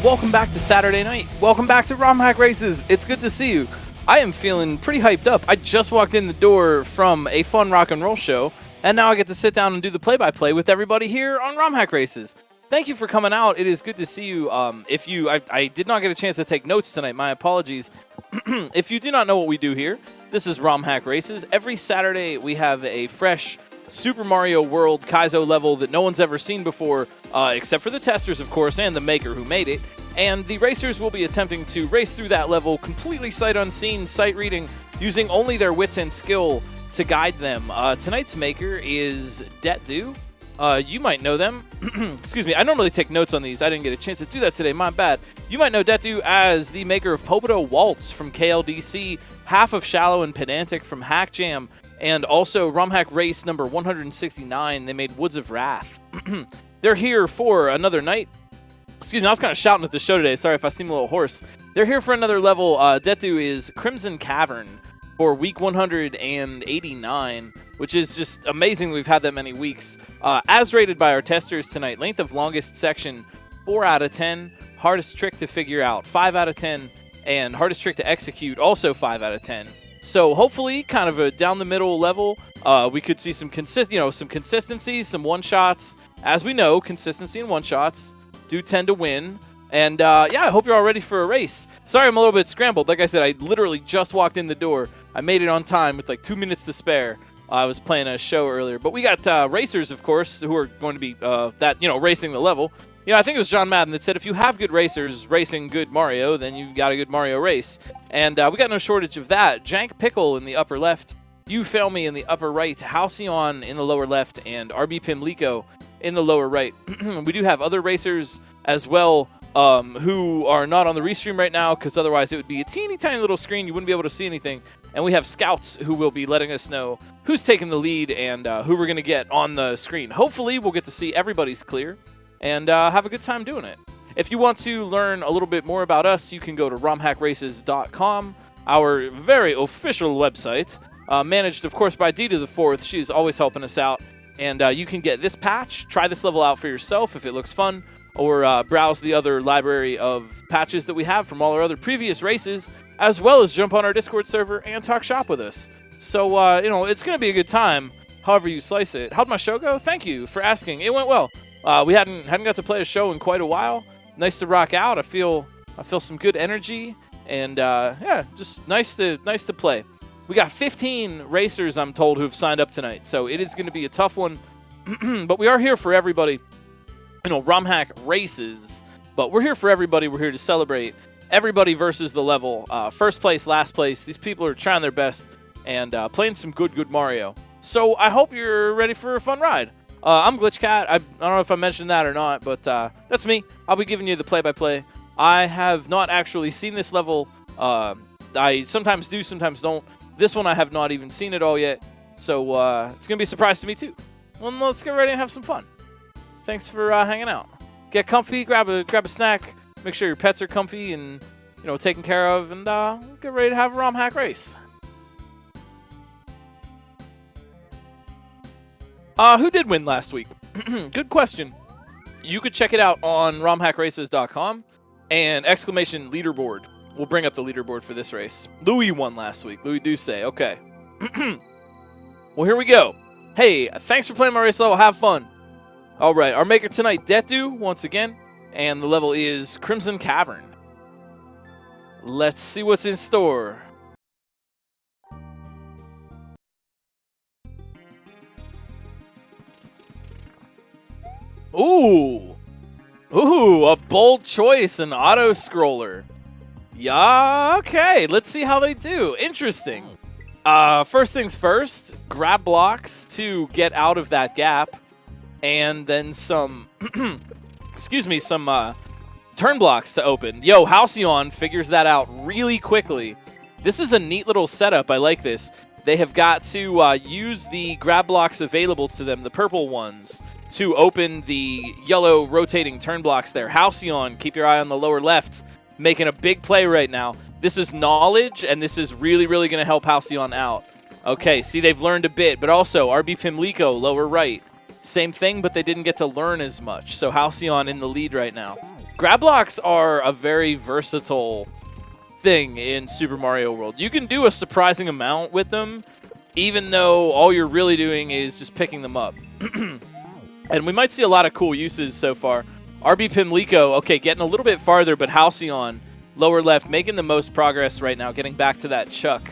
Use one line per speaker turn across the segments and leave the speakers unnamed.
Welcome back to Saturday night. Welcome back to Romhack Races. It's good to see you. I am feeling pretty hyped up. I just walked in the door from a fun rock and roll show, and now I get to sit down and do the play-by-play with everybody here on Romhack Races. Thank you for coming out. It is good to see you. I did not get a chance to take notes tonight. My apologies. If you do not know what we do here, this is Romhack Races. Every Saturday we have a fresh Super Mario World Kaizo level that no one's ever seen before, except for the testers, of course, and the maker who made it. And the racers will be attempting to race through that level completely sight unseen, sight reading, using only their wits and skill to guide them. Tonight's maker is detdu. You might know them. Excuse me, I normally take notes on these. I didn't get a chance to do that today. My bad. You might know detdu as the maker of Popoto Waltz from KLDC, half of Shallow and Pedantic from Hack Jam, and also Romhack Race number 169. They made Woods of Wrath. They're here for another night. Excuse me, I was kind of shouting at the show today. Sorry if I seem a little hoarse. They're here for another level. detdu is Crimson Cavern for week 189, which is just amazing we've had that many weeks. As rated by our testers tonight, length of longest section, 4 out of 10. Hardest trick to figure out, 5 out of 10. And hardest trick to execute, also 5 out of 10. So hopefully, kind of a down the middle level. We could see some consistency, some one shots. As we know, consistency and one shots do tend to win. And yeah, I hope you're all ready for a race. Sorry, I'm a little bit scrambled. Like I said, I literally just walked in the door. I made it on time with like 2 minutes to spare. I was playing a show earlier, but we got racers, of course, who are going to be racing the level. You know, I think it was John Madden that said if you have good racers racing good Mario, then you've got a good Mario race. And we got no shortage of that. Jank Pickle in the upper left, You Fail Me in the upper right, Halcyon in the lower left, and RB Pimlico in the lower right. We do have other racers as well who are not on the restream right now, because otherwise it would be a teeny tiny little screen. You wouldn't be able to see anything. And we have scouts who will be letting us know who's taking the lead and who we're going to get on the screen. Hopefully we'll get to see everybody's clear and have a good time doing it. If you want to learn a little bit more about us, you can go to romhackraces.com, our very official website, managed, of course, by detdu the Fourth. She's always helping us out. And you can get this patch, try this level out for yourself if it looks fun, or browse the other library of patches that we have from all our other previous races, as well as jump on our Discord server and talk shop with us. So, it's going to be a good time, however you slice it. How'd my show go? Thank you for asking. It went well. We hadn't got to play a show in quite a while. Nice to rock out. I feel some good energy, and yeah, just nice to play. We got 15 racers, I'm told, who've signed up tonight, so it is going to be a tough one. But we are here for everybody. Romhack Races, but we're here for everybody. We're here to celebrate everybody versus the level. First place, last place. These people are trying their best and playing some good Mario. So I hope you're ready for a fun ride. I'm GlitchCat. I don't know if I mentioned that or not, but that's me. I'll be giving you the play-by-play. I have not actually seen this level. I sometimes do, sometimes don't. This one I have not even seen it all yet, so it's going to be a surprise to me too. Well, let's get ready and have some fun. Thanks for hanging out. Get comfy, grab a snack, make sure your pets are comfy and taken care of, and get ready to have a Romhack race. Who did win last week? Good question. You could check it out on romhackraces.com, and exclamation leaderboard will bring up the leaderboard for this race. Louis won last week. Louis Duce. Okay. Well, here we go. Hey, thanks for playing my race level. Have fun. All right, our maker tonight, detdu, once again, and the level is Crimson Cavern. Let's see what's in store. Ooh, a bold choice, an auto-scroller. Yeah, okay, let's see how they do. Interesting. First things first, grab blocks to get out of that gap. And then some, some turn blocks to open. Yo, Halcyon figures that out really quickly. This is a neat little setup. I like this. They have got to use the grab blocks available to them, the purple ones, to open the yellow rotating turn blocks there. Halcyon, keep your eye on the lower left, making a big play right now. This is knowledge, and this is really going to help Halcyon out. Okay, see, they've learned a bit, but also RB Pimlico, lower right. Same thing, but they didn't get to learn as much. So Halcyon in the lead right now. grab blocks are a very versatile thing in Super Mario World. You can do a surprising amount with them, even though all you're really doing is just picking them up. And we might see a lot of cool uses so far. RB Pimlico, okay, getting a little bit farther, but Halcyon, lower left, making the most progress right now, getting back to that Chuck.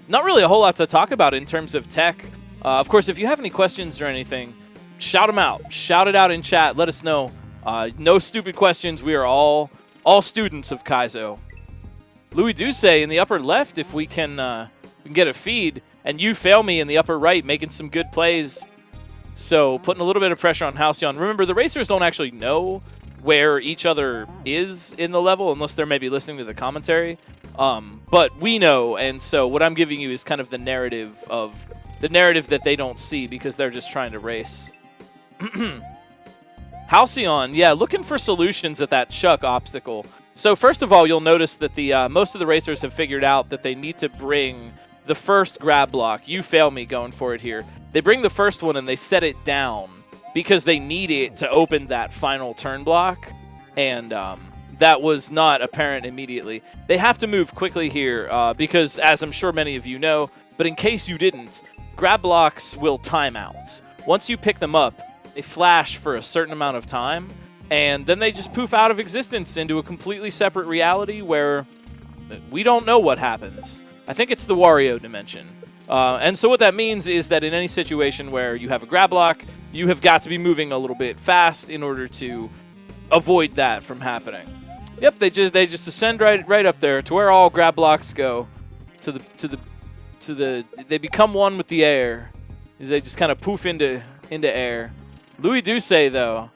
Not really a whole lot to talk about in terms of tech. Of course, if you have any questions or anything, shout them out. Shout it out in chat. Let us know. No stupid questions. We are all students of Kaizo. Louis Duce in the upper left, if we can get a feed. And you fail me in the upper right, making some good plays. So putting a little bit of pressure on Halcyon. Remember, the racers don't actually know where each other is in the level unless they're maybe listening to the commentary. But we know, and so what I'm giving you is kind of the narrative that they don't see because they're just trying to race. Halcyon, yeah, looking for solutions at that Chuck obstacle. So first of all, you'll notice that the most of the racers have figured out that they need to bring the first grab block. You fail me going for it here. They bring the first one and they set it down because they need it to open that final turn block, and that was not apparent immediately. They have to move quickly here because, as I'm sure many of you know, but in case you didn't, grab blocks will time out. Once you pick them up, they flash for a certain amount of time, and then they just poof out of existence into a completely separate reality where we don't know what happens. I think it's the Wario dimension. And so what that means is that in any situation where you have a grab block, you have got to be moving a little bit fast in order to avoid that from happening. Yep, they just ascend right up there to where all grab blocks go. They become one with the air. They just kind of poof into air. Louis Duce though,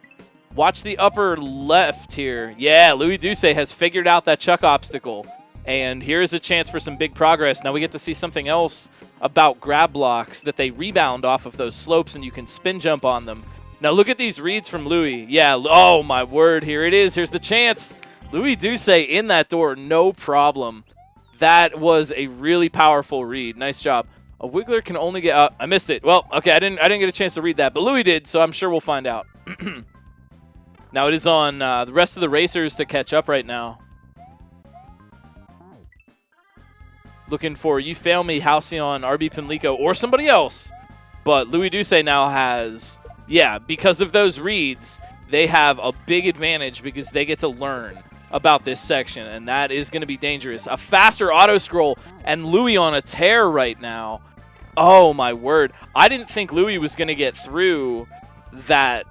watch the upper left here. Yeah, Louis Duce has figured out that Chuck obstacle. And here's a chance for some big progress. Now we get to see something else about grab blocks, that they rebound off of those slopes and you can spin jump on them. Now look at these reads from Louis. Yeah, oh my word, here it is. Here's the chance. Louis Duce in that door, no problem. That was a really powerful read. Nice job. A Wiggler can only get I missed it. Well, okay, I didn't get a chance to read that, but Louis did, so I'm sure we'll find out. Now it is on the rest of the racers to catch up right now. Looking for You Fail Me, Halcyon, RB Pimlico, or somebody else. But Louis Duce now has, yeah, because of those reads, they have a big advantage because they get to learn about this section, and that is going to be dangerous. A faster auto scroll, and Louis on a tear right now. Oh my word. I didn't think Louis was going to get through that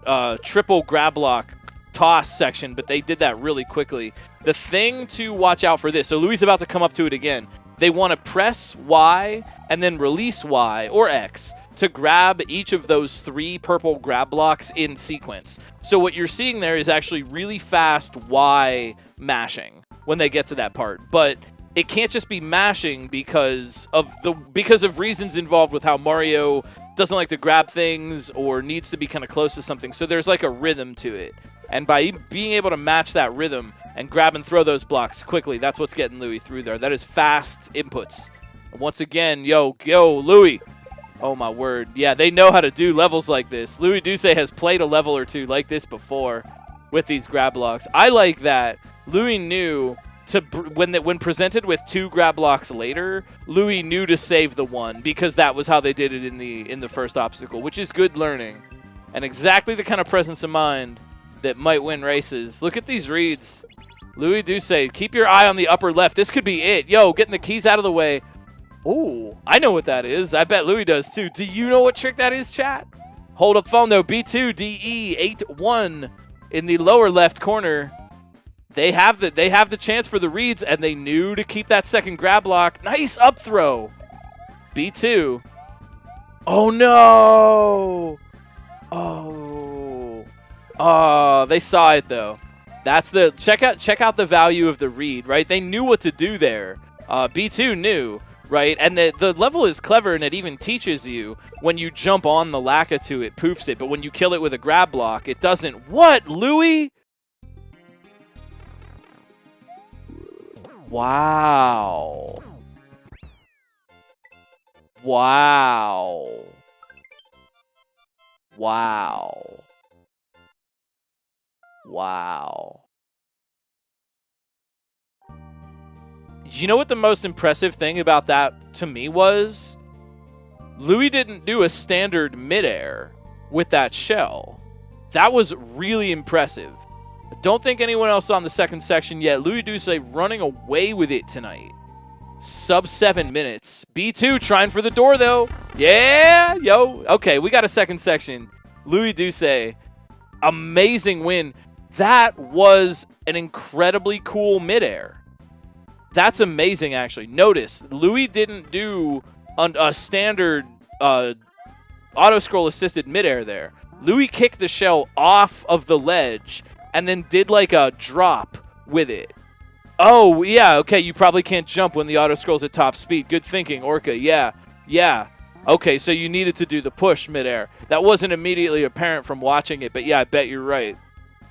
triple grab block toss section, but they did that really quickly. The thing to watch out for this, so Louis is about to come up to it again. They want to press Y and then release Y or X to grab each of those 3 purple grab blocks in sequence. So what you're seeing there is actually really fast Y mashing when they get to that part. But it can't just be mashing because of reasons involved with how Mario doesn't like to grab things or needs to be kind of close to something. So there's like a rhythm to it. And by being able to match that rhythm and grab and throw those blocks quickly, that's what's getting Louis through there. That is fast inputs. And once again, yo, Louis. Oh, my word. Yeah, they know how to do levels like this. Louis Duce has played a level or two like this before with these grab blocks. I like that Louis knew to when presented with 2 grab blocks later, Louis knew to save the one because that was how they did it in the first obstacle, which is good learning and exactly the kind of presence of mind that might win races. Look at these reads. Louis Duce, keep your eye on the upper left. This could be it. Yo, getting the keys out of the way. Oh, I know what that is. I bet Louis does too. Do you know what trick that is, chat? Hold up phone though. B2DE81 in the lower left corner. They have the chance for the reads, and they knew to keep that second grab block. Nice up throw. B2. Oh no. Oh, they saw it though. That's the check out the value of the read, right? They knew what to do there. B2 knew, right? And the level is clever, and it even teaches you when you jump on the Lakitu, it poofs it, but when you kill it with a grab block, it doesn't. What, Louis? Wow. Wow. Wow. Wow. You know what the most impressive thing about that to me was? Louis didn't do a standard midair with that shell. That was really impressive. I don't think anyone else on the second section yet. Louis Duce running away with it tonight. Sub 7 minutes. B2 trying for the door, though. Yeah, yo. Okay, we got a second section. Louis Duce, amazing win. That was an incredibly cool midair. That's amazing, actually. Notice, Louis didn't do a standard auto-scroll assisted midair there. Louis kicked the shell off of the ledge and then did like a drop with it. Oh, yeah, okay, you probably can't jump when the auto-scroll's at top speed. Good thinking, Orca. Yeah. Okay, so you needed to do the push midair. That wasn't immediately apparent from watching it, but yeah, I bet you're right.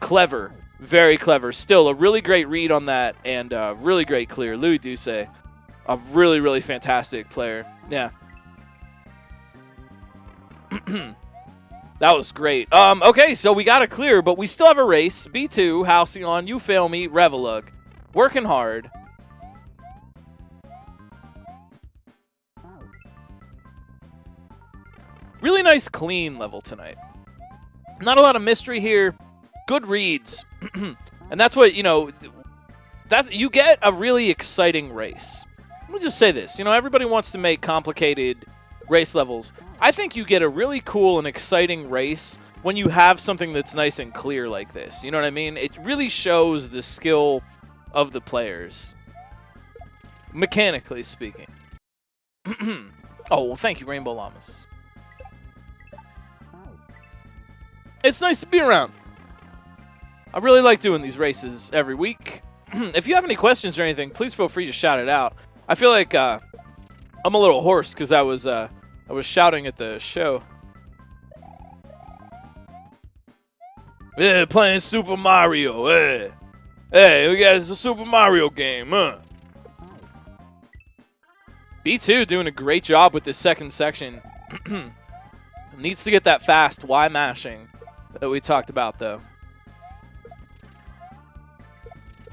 Clever. Very clever. Still, a really great read on that and really great clear. Louis Duce, a really, really fantastic player. Yeah. That was great. Okay, so we got a clear, but we still have a race. B2, Halcyon, You Fail Me, Revelug. Working hard. Really nice, clean level tonight. Not a lot of mystery here. Good reads. And that's what, you know, that you get a really exciting race. Let me just say this. You know, everybody wants to make complicated race levels. I think you get a really cool and exciting race when you have something that's nice and clear like this. You know what I mean? It really shows the skill of the players, mechanically speaking. Oh, well, thank you, Rainbow Llamas. It's nice to be around. I really like doing these races every week. If you have any questions or anything, please feel free to shout it out. I feel like I'm a little hoarse because I was shouting at the show. Yeah, playing Super Mario. Hey, we got a Super Mario game, huh? B2 doing a great job with this second section. Needs to get that fast Y mashing that we talked about, though.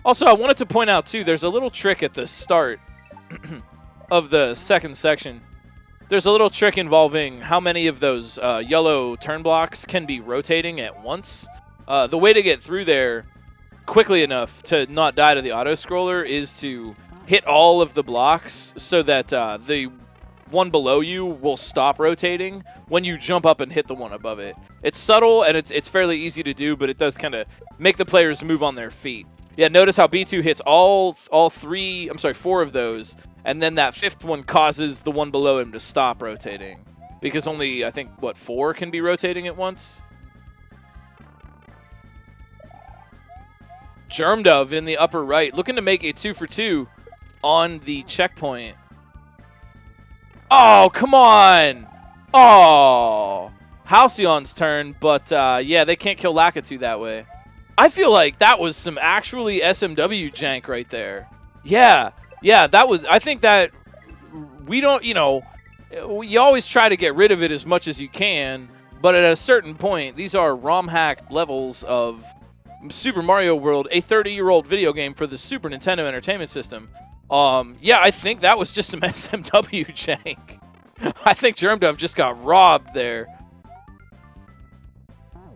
Also, I wanted to point out, too, there's a little trick at the start of the second section. There's a little trick involving how many of those yellow turn blocks can be rotating at once. The way to get through there quickly enough to not die to the auto-scroller is to hit all of the blocks so that the one below you will stop rotating when you jump up and hit the one above it. It's subtle and it's fairly easy to do, but it does kind of make the players move on their feet. Yeah, notice how B2 hits all four of those, and then that fifth one causes the one below him to stop rotating. Because only, I think, what, 4 can be rotating at once? Germdove in the upper right, looking to make a 2 for 2 on the checkpoint. Oh, come on! Oh! Halcyon's turn, but yeah, they can't kill Lakitu that way. I feel like that was some actually SMW jank right there. Yeah, that was, I think that we don't, you know, you always try to get rid of it as much as you can, but at a certain point, these are ROM-hacked levels of Super Mario World, a 30-year-old video game for the Super Nintendo Entertainment System. Yeah, I think that was just some SMW jank. I think Germdove just got robbed there.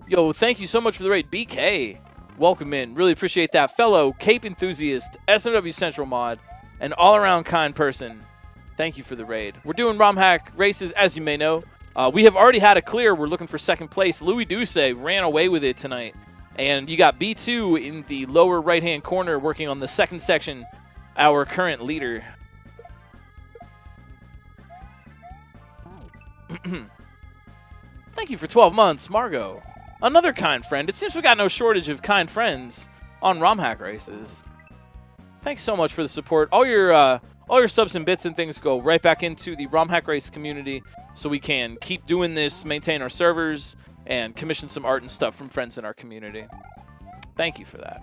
Yo, thank you so much for the raid, BK. Welcome in. Really appreciate that. Fellow Cape enthusiast, SMW Central mod, an all-around kind person. Thank you for the raid. We're doing ROM-hack races, as you may know. We have already had a clear. We're looking for second place. Louis Duce ran away with it tonight. And you got B2 in the lower right-hand corner working on the second section, our current leader. Thank you for 12 months, Margot. Another kind friend. It seems we got no shortage of kind friends on ROM-hack races. Thanks so much for the support. All your subs and bits and things go right back into the ROM-hack race community so we can keep doing this, maintain our servers, and commission some art and stuff from friends in our community. Thank you for that.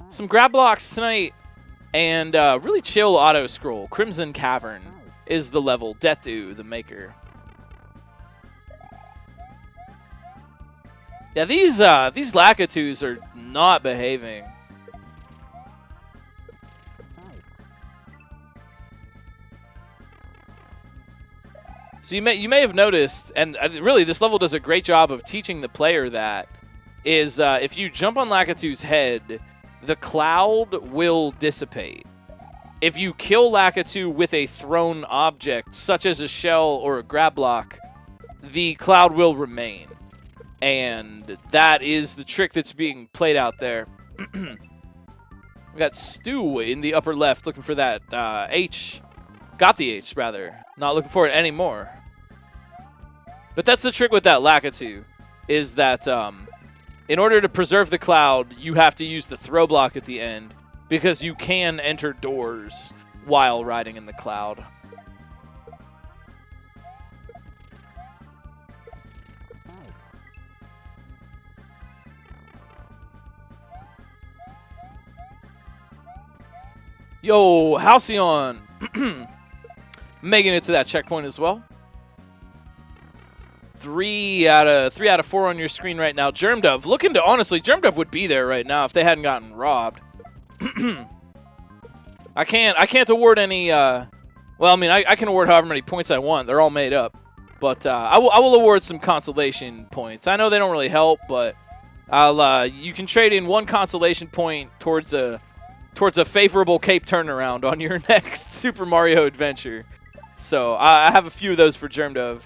Some grab blocks tonight and really chill auto scroll. Crimson Cavern is the level. detdu, the maker. Yeah, these Lakitus are not behaving. So you may have noticed, and really this level does a great job of teaching the player that, is if you jump on Lakitu's head, the cloud will dissipate. If you kill Lakitu with a thrown object, such as a shell or a grab block, the cloud will remain. And that is the trick that's being played out there. We got Stu in the upper left looking for that H. Got the H, rather. Not looking for it anymore. But that's the trick with that Lakitu, is that in order to preserve the cloud, you have to use the throw block at the end, because you can enter doors while riding in the cloud. Yo, Halcyon making it to that checkpoint as well. 3 out of 4 on your screen right now. Germdove looking to, honestly, Germdove would be there right now if they hadn't gotten robbed. I can't award any. Well, I mean, I can award however many points I want. They're all made up, but I will award some consolation points. I know they don't really help, but you can trade in 1 consolation point towards a favorable cape turnaround on your next Super Mario adventure. So I have a few of those for Germdove.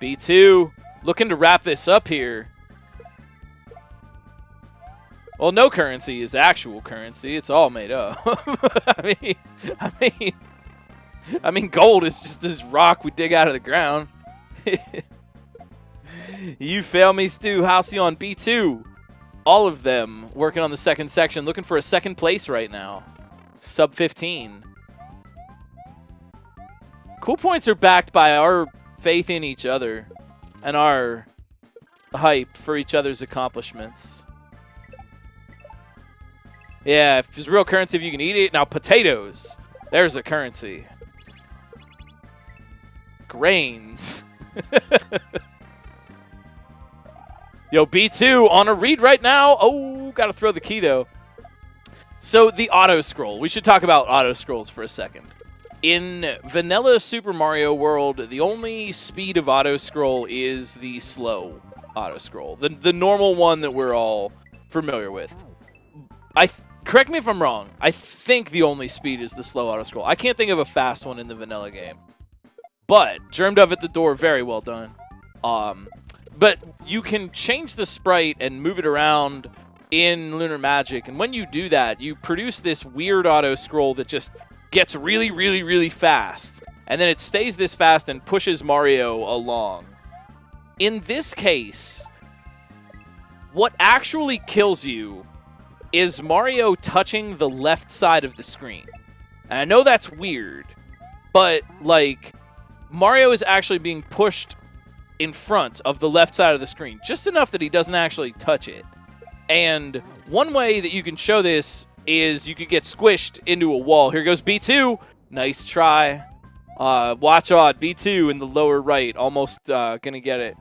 B2 looking to wrap this up here. Well, no currency is actual currency. It's all made up. I mean, gold is just this rock we dig out of the ground. You fail me, Stu. Halcyon, B2. All of them working on the second section, looking for a second place right now. Sub 15. Cool points are backed by our faith in each other and our hype for each other's accomplishments. Yeah, if there's real currency, if you can eat it. Now, potatoes. There's a currency. Grains. Yo, B2 on a read right now. Oh, got to throw the key, though. So, the auto-scroll. We should talk about auto-scrolls for a second. In vanilla Super Mario World, the only speed of auto-scroll is the slow auto-scroll. The normal one that we're all familiar with. Correct me if I'm wrong. I think the only speed is the slow auto-scroll. I can't think of a fast one in the vanilla game. But, Germdove at the door, very well done. But you can change the sprite and move it around in Lunar Magic. And when you do that, you produce this weird auto-scroll that just gets really, really, really fast. And then it stays this fast and pushes Mario along. In this case, what actually kills you is Mario touching the left side of the screen. And I know that's weird, but, like, Mario is actually being pushed in front of the left side of the screen, just enough that he doesn't actually touch it. And one way that you can show this is you could get squished into a wall. Here goes B2. Nice try. Watch out, B2 in the lower right. Almost gonna get it.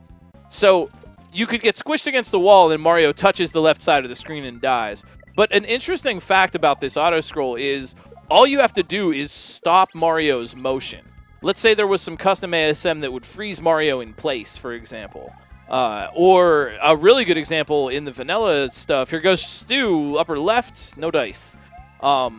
So you could get squished against the wall and Mario touches the left side of the screen and dies. But an interesting fact about this auto-scroll is all you have to do is stop Mario's motion. Let's say there was some custom ASM that would freeze Mario in place, for example. Or a really good example in the vanilla stuff. Here goes Stu, upper left, no dice. A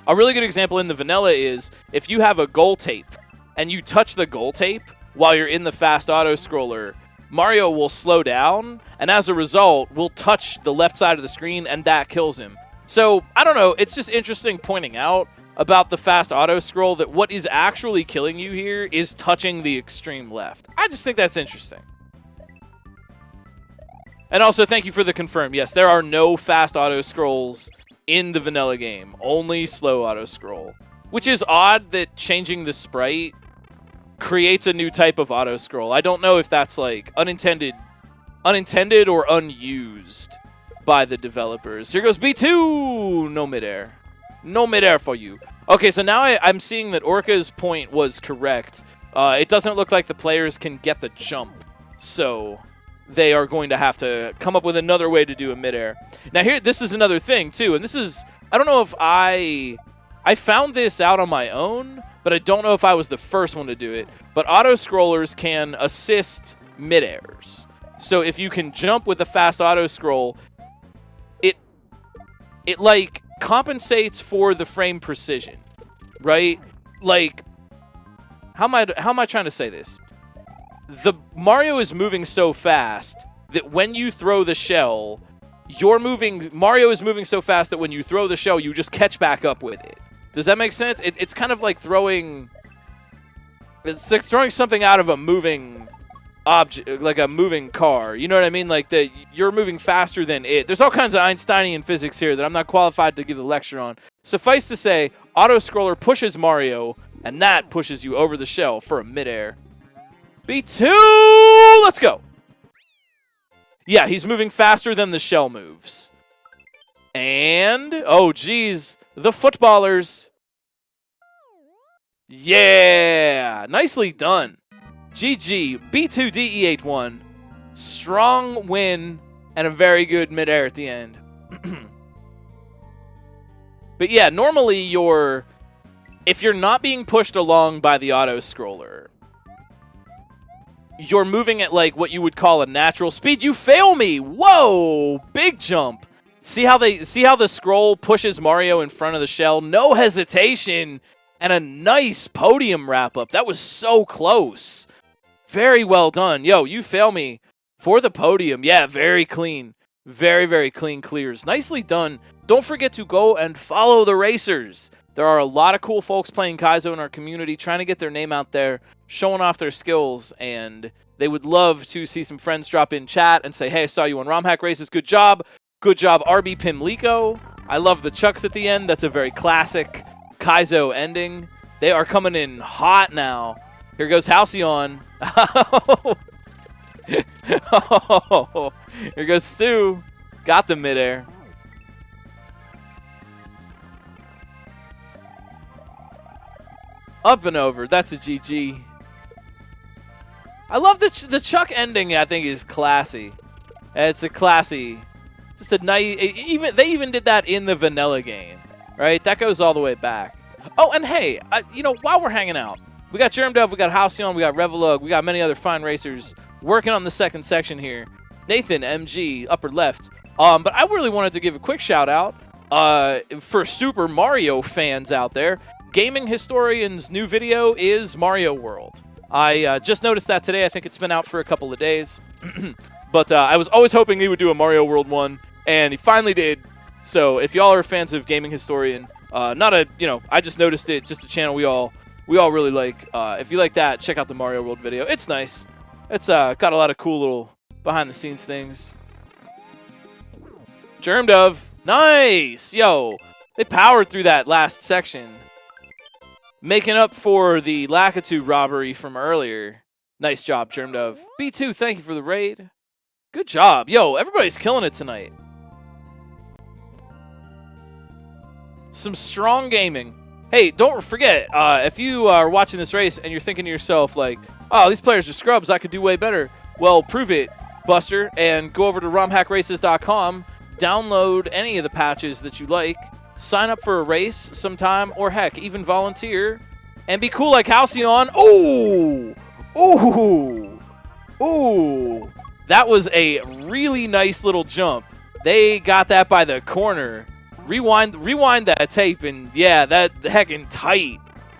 really good example in the vanilla is if you have a goal tape and you touch the goal tape while you're in the fast auto-scroller, Mario will slow down, and as a result, will touch the left side of the screen, and that kills him. So, I don't know, it's just interesting pointing out about the fast auto-scroll that what is actually killing you here is touching the extreme left. I just think that's interesting. And also, thank you for the confirm. Yes, there are no fast auto-scrolls in the vanilla game. Only slow auto-scroll. Which is odd that changing the sprite creates a new type of auto-scroll. I don't know if that's like unintended or unused by the developers. Here goes B2! No midair. No midair for you. Okay, so now I'm seeing that Orca's point was correct. It doesn't look like the players can get the jump, so they are going to have to come up with another way to do a midair. Now here, this is another thing too, and this is, I don't know if I found this out on my own, but I don't know if I was the first one to do it, but auto-scrollers can assist midairs. So if you can jump with a fast auto-scroll, it like compensates for the frame precision, right? Like, how am I trying to say this? The Mario is moving so fast that when you throw the shell, Mario is moving so fast that when you throw the shell, you just catch back up with it. Does that make sense? It's kind of like throwing something out of a moving object, like a moving car. You know what I mean? Like you're moving faster than it. There's all kinds of Einsteinian physics here that I'm not qualified to give a lecture on. Suffice to say, auto-scroller pushes Mario, and that pushes you over the shell for a midair. B2! Let's go! Yeah, he's moving faster than the shell moves. And, oh geez, the footballers. Yeah! Nicely done. GG, B2DE81. Strong win and a very good midair at the end. But yeah, normally if you're not being pushed along by the auto-scroller, you're moving at like what you would call a natural speed. You fail me! Whoa! Big jump. See how the scroll pushes Mario in front of the shell? No hesitation! And a nice podium wrap-up. That was so close. Very well done. Yo, you fail me for the podium. Yeah, very clean. Very, very clean clears. Nicely done. Don't forget to go and follow the racers. There are a lot of cool folks playing Kaizo in our community, trying to get their name out there, showing off their skills, and they would love to see some friends drop in chat and say, hey, I saw you on Romhack Races. Good job. Good job, RB Pimlico. I love the chucks at the end. That's a very classic Kaizo ending. They are coming in hot now. Here goes Halcyon. Oh, here goes Stu. Got the midair. Up and over. That's a GG. I love the Chuck ending. I think is classy. It's a classy. Just a nice. They even did that in the vanilla game, right? That goes all the way back. Oh, and hey, while we're hanging out, we got Germdove, we got Halcyon, we got Revelug, we got many other fine racers working on the second section here. Nathan, MG, upper left. But I really wanted to give a quick shout out for Super Mario fans out there. Gaming Historian's new video is Mario World. I just noticed that today. I think it's been out for a couple of days. But I was always hoping he would do a Mario World one, and he finally did. So if y'all are fans of Gaming Historian, I just noticed it, just a channel we all really like. If you like that, check out the Mario World video. It's nice. It's got a lot of cool little behind-the-scenes things. Germdove, nice! Yo, they powered through that last section, making up for the Lakitu robbery from earlier. Nice job, Germdove. B2, thank you for the raid. Good job. Yo, everybody's killing it tonight. Some strong gaming. Hey, don't forget, if you are watching this race and you're thinking to yourself, like, oh, these players are scrubs, I could do way better. Well, prove it, Buster, and go over to romhackraces.com, download any of the patches that you like, sign up for a race sometime, or heck, even volunteer, and be cool like Halcyon. Ooh! Ooh! Ooh! That was a really nice little jump. They got that by the corner. Rewind that tape, and yeah, that heckin' tight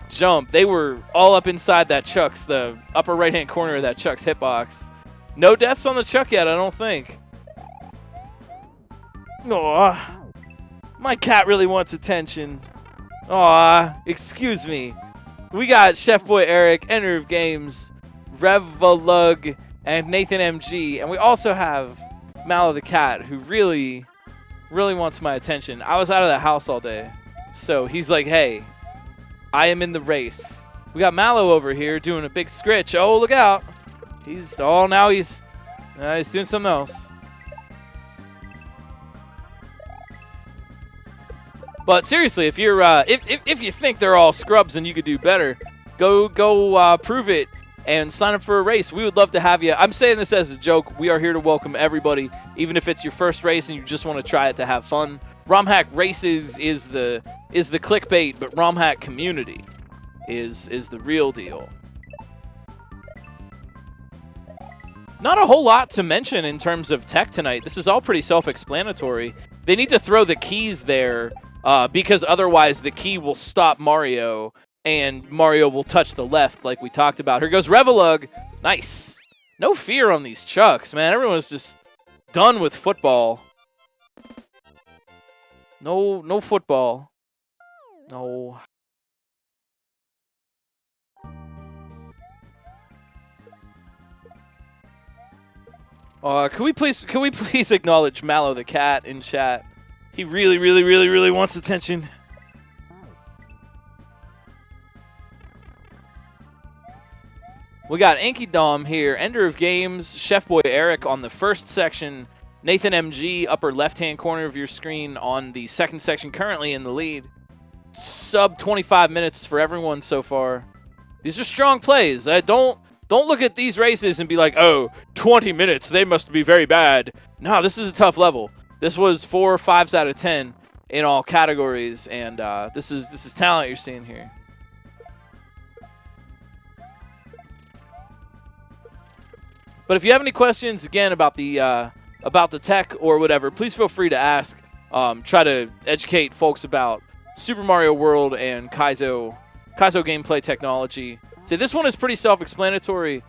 jump. They were all up inside that Chuck's, the upper right-hand corner of that Chuck's hitbox. No deaths on the Chuck yet, I don't think. Aw, my cat really wants attention. Aw, excuse me. We got Chef Boy Eric, Enter of Games, Revelug, and Nathan MG, and we also have Mallow the cat, who really wants my attention. I was out of the house all day, so he's like, hey, I am in the race. We got Mallow over here doing a big scritch. Oh, look out. Now he's doing something else. But seriously, if you're if you think they're all scrubs and you could do better, go prove it and sign up for a race. We would love to have you. I'm saying this as a joke. We are here to welcome everybody, even if it's your first race and you just want to try it to have fun. Romhack races is the clickbait, but Romhack community is the real deal. Not a whole lot to mention in terms of tech tonight. This is all pretty self-explanatory. They need to throw the keys there because otherwise the key will stop Mario and Mario will touch the left like we talked about. Here goes Revelug. Nice. No fear on these chucks, man. Everyone's just done with football. No football. No. Can we please acknowledge Mallow the cat in chat? He really wants attention. We got Anky Dom here, Ender of Games, Chef Boy Eric on the first section, Nathan MG, upper left-hand corner of your screen on the second section, currently in the lead. Sub 25 minutes for everyone so far. These are strong plays. Don't look at these races and be like, oh, 20 minutes, they must be very bad. No, this is a tough level. This was 4 or 5s out of 10 in all categories, and this is talent you're seeing here. But if you have any questions, again, about the tech or whatever, please feel free to ask. Try to educate folks about Super Mario World and Kaizo gameplay technology. So this one is pretty self-explanatory.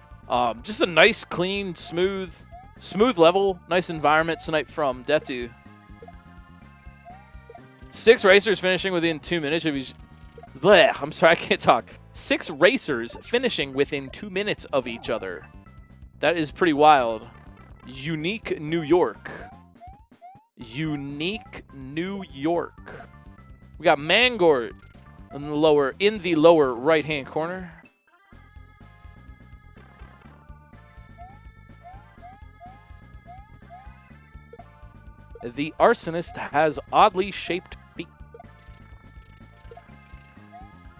Just a nice, clean, smooth level. Nice environment tonight from detdu. 6 racers finishing within 2 minutes of each... Blech, I'm sorry, I can't talk. 6 racers finishing within 2 minutes of each other. That is pretty wild. Unique New York. Unique New York. We got Mangort in the lower right-hand corner. The arsonist has oddly shaped feet.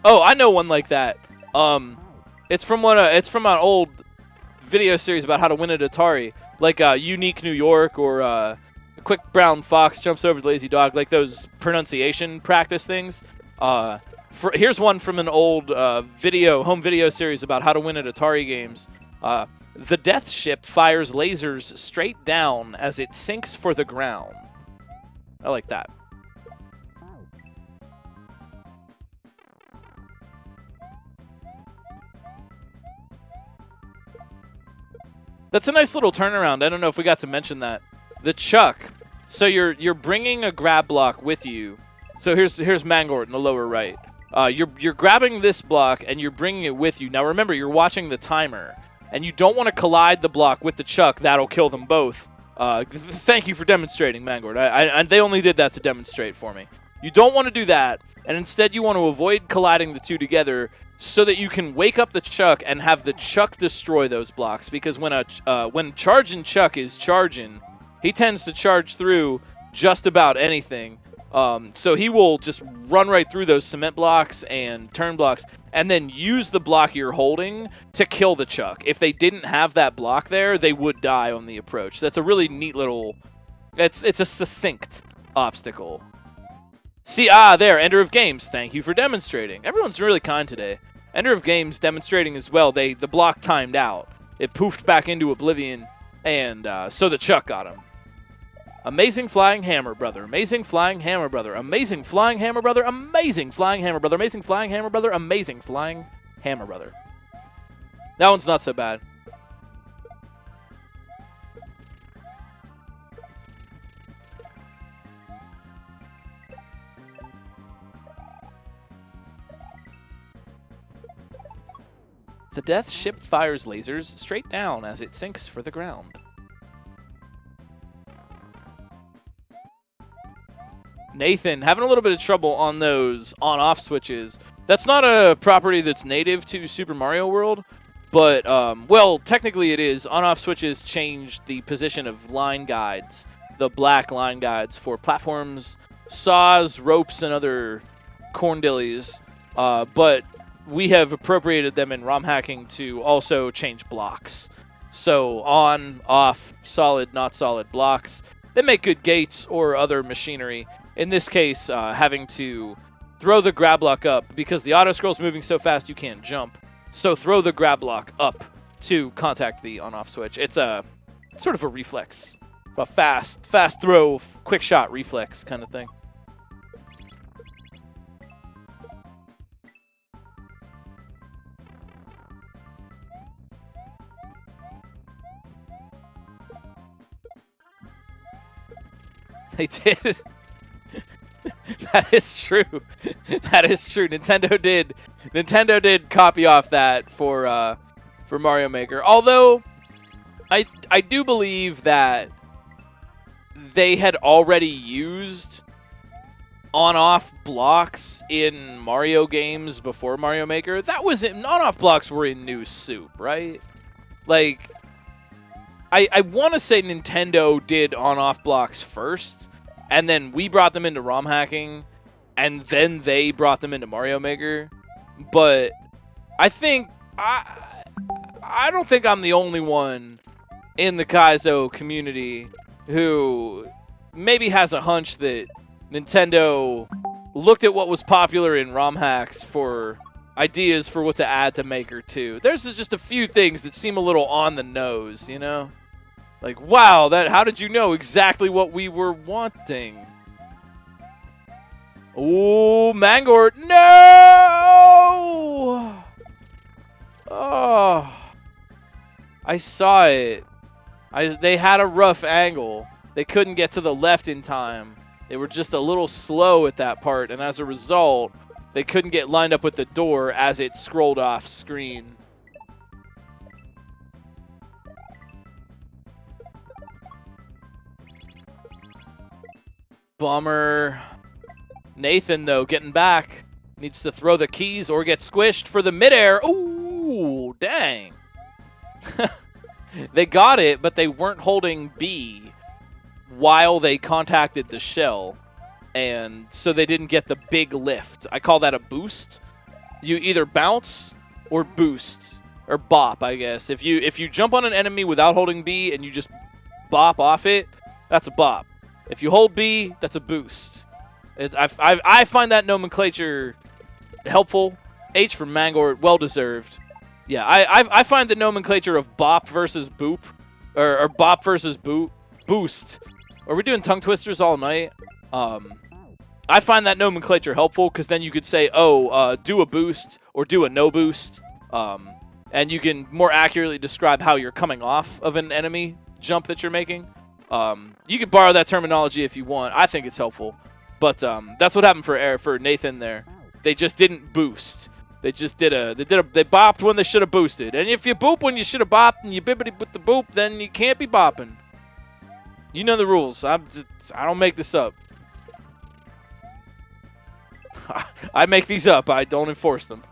Oh, I know one like that. It's from an old video series about how to win at Atari, like Unique New York or a Quick Brown Fox jumps over the lazy dog, like those pronunciation practice things. Here's one from an old home video series about how to win at Atari games. The death ship fires lasers straight down as it sinks for the ground. I like that. That's a nice little turnaround. I don't know if we got to mention that. The chuck. So you're bringing a grab block with you. So here's Mangort in the lower right. You're grabbing this block and you're bringing it with you. Now remember, you're watching the timer, and you don't want to collide the block with the chuck. That'll kill them both. Thank you for demonstrating, Mangort. They only did that to demonstrate for me. You don't want to do that, and instead you want to avoid colliding the two together so that you can wake up the chuck and have the chuck destroy those blocks. Because when charging chuck is charging, he tends to charge through just about anything. So he will just run right through those cement blocks and turn blocks and then use the block you're holding to kill the chuck. If they didn't have that block there, they would die on the approach. That's a really neat little... It's a succinct obstacle. See, there, Ender of Games. Thank you for demonstrating. Everyone's really kind today. Ender of Games demonstrating as well. The block timed out. It poofed back into oblivion, and so the chuck got him. Amazing flying hammer, brother. Amazing flying hammer, brother. Amazing flying hammer, brother. Amazing flying hammer, brother. Amazing flying hammer, brother. Amazing flying hammer, brother. That one's not so bad. The death ship fires lasers straight down as it sinks for the ground. Nathan, having a little bit of trouble on those on-off switches. That's not a property that's native to Super Mario World, but, well, technically it is. On-off switches change the position of line guides, the black line guides for platforms saws, ropes, and other corndillies, but we have appropriated them in ROM hacking to also change blocks. So on, off, solid, not solid blocks. They make good gates or other machinery. In this case, having to throw the grab block up because the auto scroll's moving so fast you can't jump. So throw the grab block up to contact the on-off switch. It's a sort of a reflex, a fast throw, quick shot reflex kind of thing. They did. That is true. That is true. Nintendo did copy off that for Mario Maker. Although I do believe that they had already used on-off blocks in Mario games before Mario Maker. That was on-off blocks were in New Soup, right? Like, I want to say Nintendo did on-off blocks first, and then we brought them into ROM hacking, and then they brought them into Mario Maker. But I think I don't think I'm the only one in the Kaizo community who maybe has a hunch that Nintendo looked at what was popular in ROM hacks for ideas for what to add to Maker 2. There's just a few things that seem a little on the nose, you know? Like, wow, how did you know exactly what we were wanting? Ooh, Mangort, no! Oh, I saw it. They had a rough angle. They couldn't get to the left in time. They were just a little slow at that part, and as a result, they couldn't get lined up with the door as it scrolled off screen. Bummer. Nathan, though, getting back. Needs to throw the keys or get squished for the midair. Ooh, dang. They got it, but they weren't holding B while they contacted the shell. And so they didn't get the big lift. I call that a boost. You either bounce or boost. Or bop, I guess. If you jump on an enemy without holding B and you just bop off it, that's a bop. If you hold B, that's a boost. I find that nomenclature helpful. H for Mangort, well-deserved. Yeah, I find the nomenclature of bop versus boop, or bop versus boost. Are we doing tongue twisters all night? I find that nomenclature helpful because then you could say, oh, do a boost or do a no boost. And you can more accurately describe how you're coming off of an enemy jump that you're making. You can borrow that terminology if you want. I think it's helpful. But that's what happened for Nathan there. They just didn't boost. They just they bopped when they should have boosted. And if you boop when you should have bopped and you bippity with the boop, then you can't be bopping. You know the rules. I don't make this up. I make these up. I don't enforce them.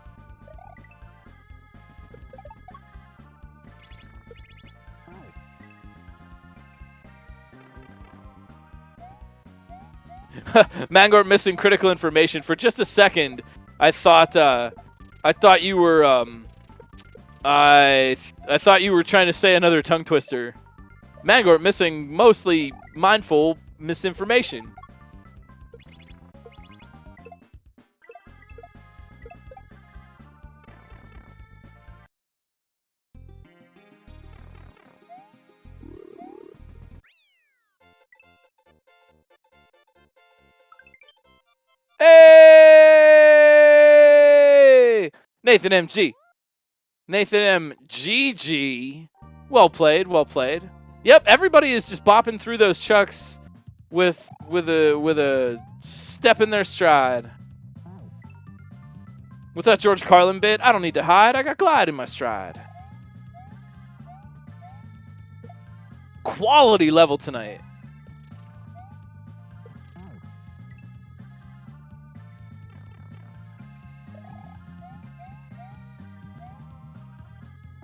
Mangort missing critical information for just a second. I thought you were I thought you were trying to say another tongue twister. Mangort missing mostly mindful misinformation. Hey! Nathan MG. Nathan MGG. Well played, well played. Yep, everybody is just bopping through those chucks with a step in their stride. What's that George Carlin bit? I don't need to hide. I got glide in my stride. Quality level tonight.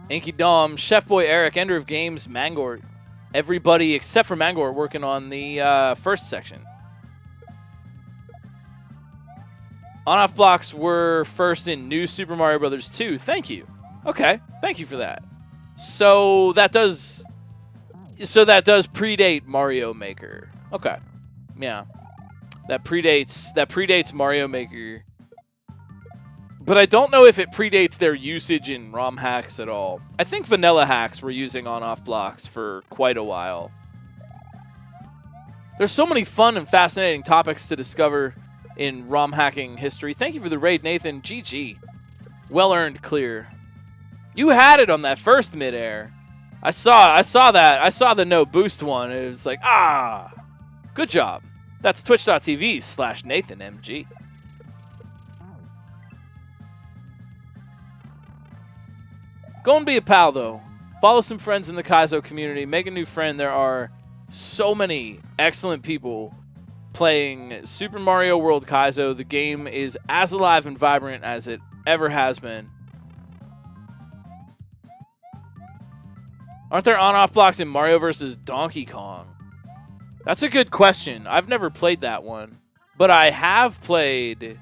Inky Dom, Chef Boy Eric, Ender of Games, Mangort. Everybody except for Mangort working on the first section. On-off blocks were first in New Super Mario Bros. 2. Thank you. Okay, thank you for that. So that does predate Mario Maker. Okay, yeah, that predates Mario Maker. But I don't know if it predates their usage in ROM hacks at all. I think vanilla hacks were using on-off blocks for quite a while. There's so many fun and fascinating topics to discover in ROM hacking history. Thank you for the raid, Nathan. GG. Well earned clear. You had it on that first midair. I saw that. I saw the no boost one. It was like, good job. That's twitch.tv/NathanMG. Go and be a pal, though. Follow some friends in the Kaizo community. Make a new friend. There are so many excellent people playing Super Mario World Kaizo. The game is as alive and vibrant as it ever has been. Aren't there on-off blocks in Mario vs. Donkey Kong? That's a good question. I've never played that one. But I have played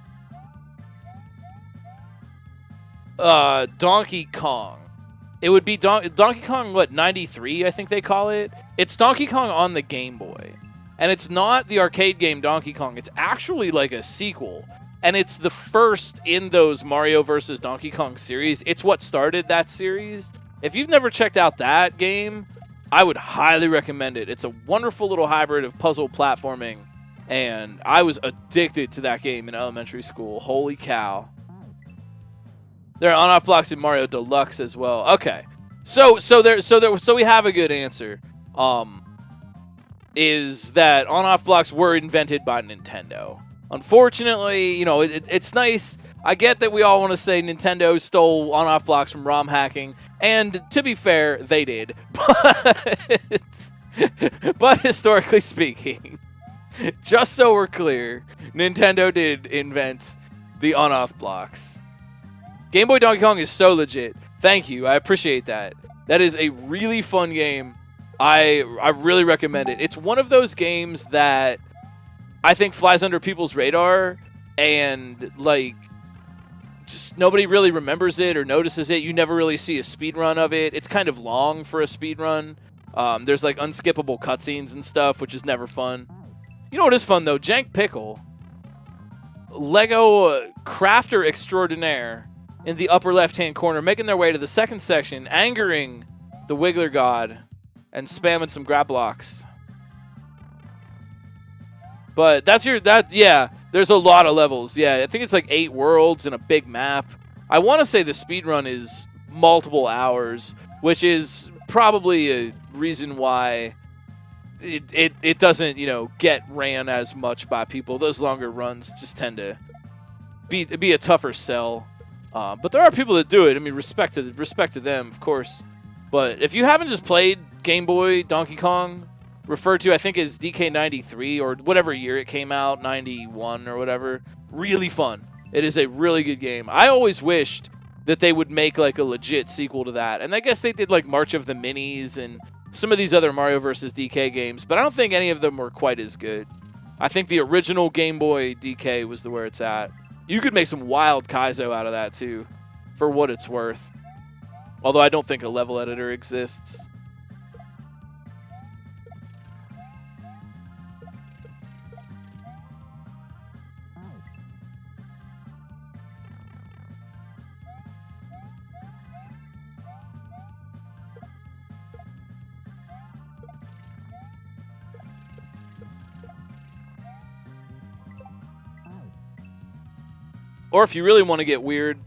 Donkey Kong. It would be Donkey Kong, what, 93, I think they call it? It's Donkey Kong on the Game Boy. And it's not the arcade game Donkey Kong. It's actually like a sequel. And it's the first in those Mario vs. Donkey Kong series. It's what started that series. If you've never checked out that game, I would highly recommend it. It's a wonderful little hybrid of puzzle platforming. And I was addicted to that game in elementary school. Holy cow. There are on-off blocks in Mario Deluxe as well. Okay, so we have a good answer. Is that on-off blocks were invented by Nintendo? Unfortunately, you know, it's nice. I get that we all want to say Nintendo stole on-off blocks from ROM hacking, and to be fair, they did. But historically speaking, just so we're clear, Nintendo did invent the on-off blocks. Game Boy Donkey Kong is so legit. Thank you. I appreciate that. That is a really fun game. I really recommend it. It's one of those games that I think flies under people's radar and, like, just nobody really remembers it or notices it. You never really see a speed run of it. It's kind of long for a speed run. There's, like, unskippable cutscenes and stuff, which is never fun. You know what is fun, though? Jank Pickle. Lego Crafter Extraordinaire in the upper left-hand corner, making their way to the second section, angering the Wiggler God and spamming some grab blocks. But yeah, there's a lot of levels. Yeah, I think it's like 8 worlds and a big map. I want to say the speedrun is multiple hours, which is probably a reason why it doesn't, you know, get ran as much by people. Those longer runs just tend to be a tougher sell. But there are people that do it. I mean, respect to them, of course. But if you haven't just played Game Boy Donkey Kong, referred to I think as DK93 or whatever year it came out, 91 or whatever, really fun. It is a really good game. I always wished that they would make like a legit sequel to that. And I guess they did like March of the Minis and some of these other Mario vs. DK games, but I don't think any of them were quite as good. I think the original Game Boy DK was where it's at. You could make some wild Kaizo out of that, too, for what it's worth. Although I don't think a level editor exists. Or if you really want to get weird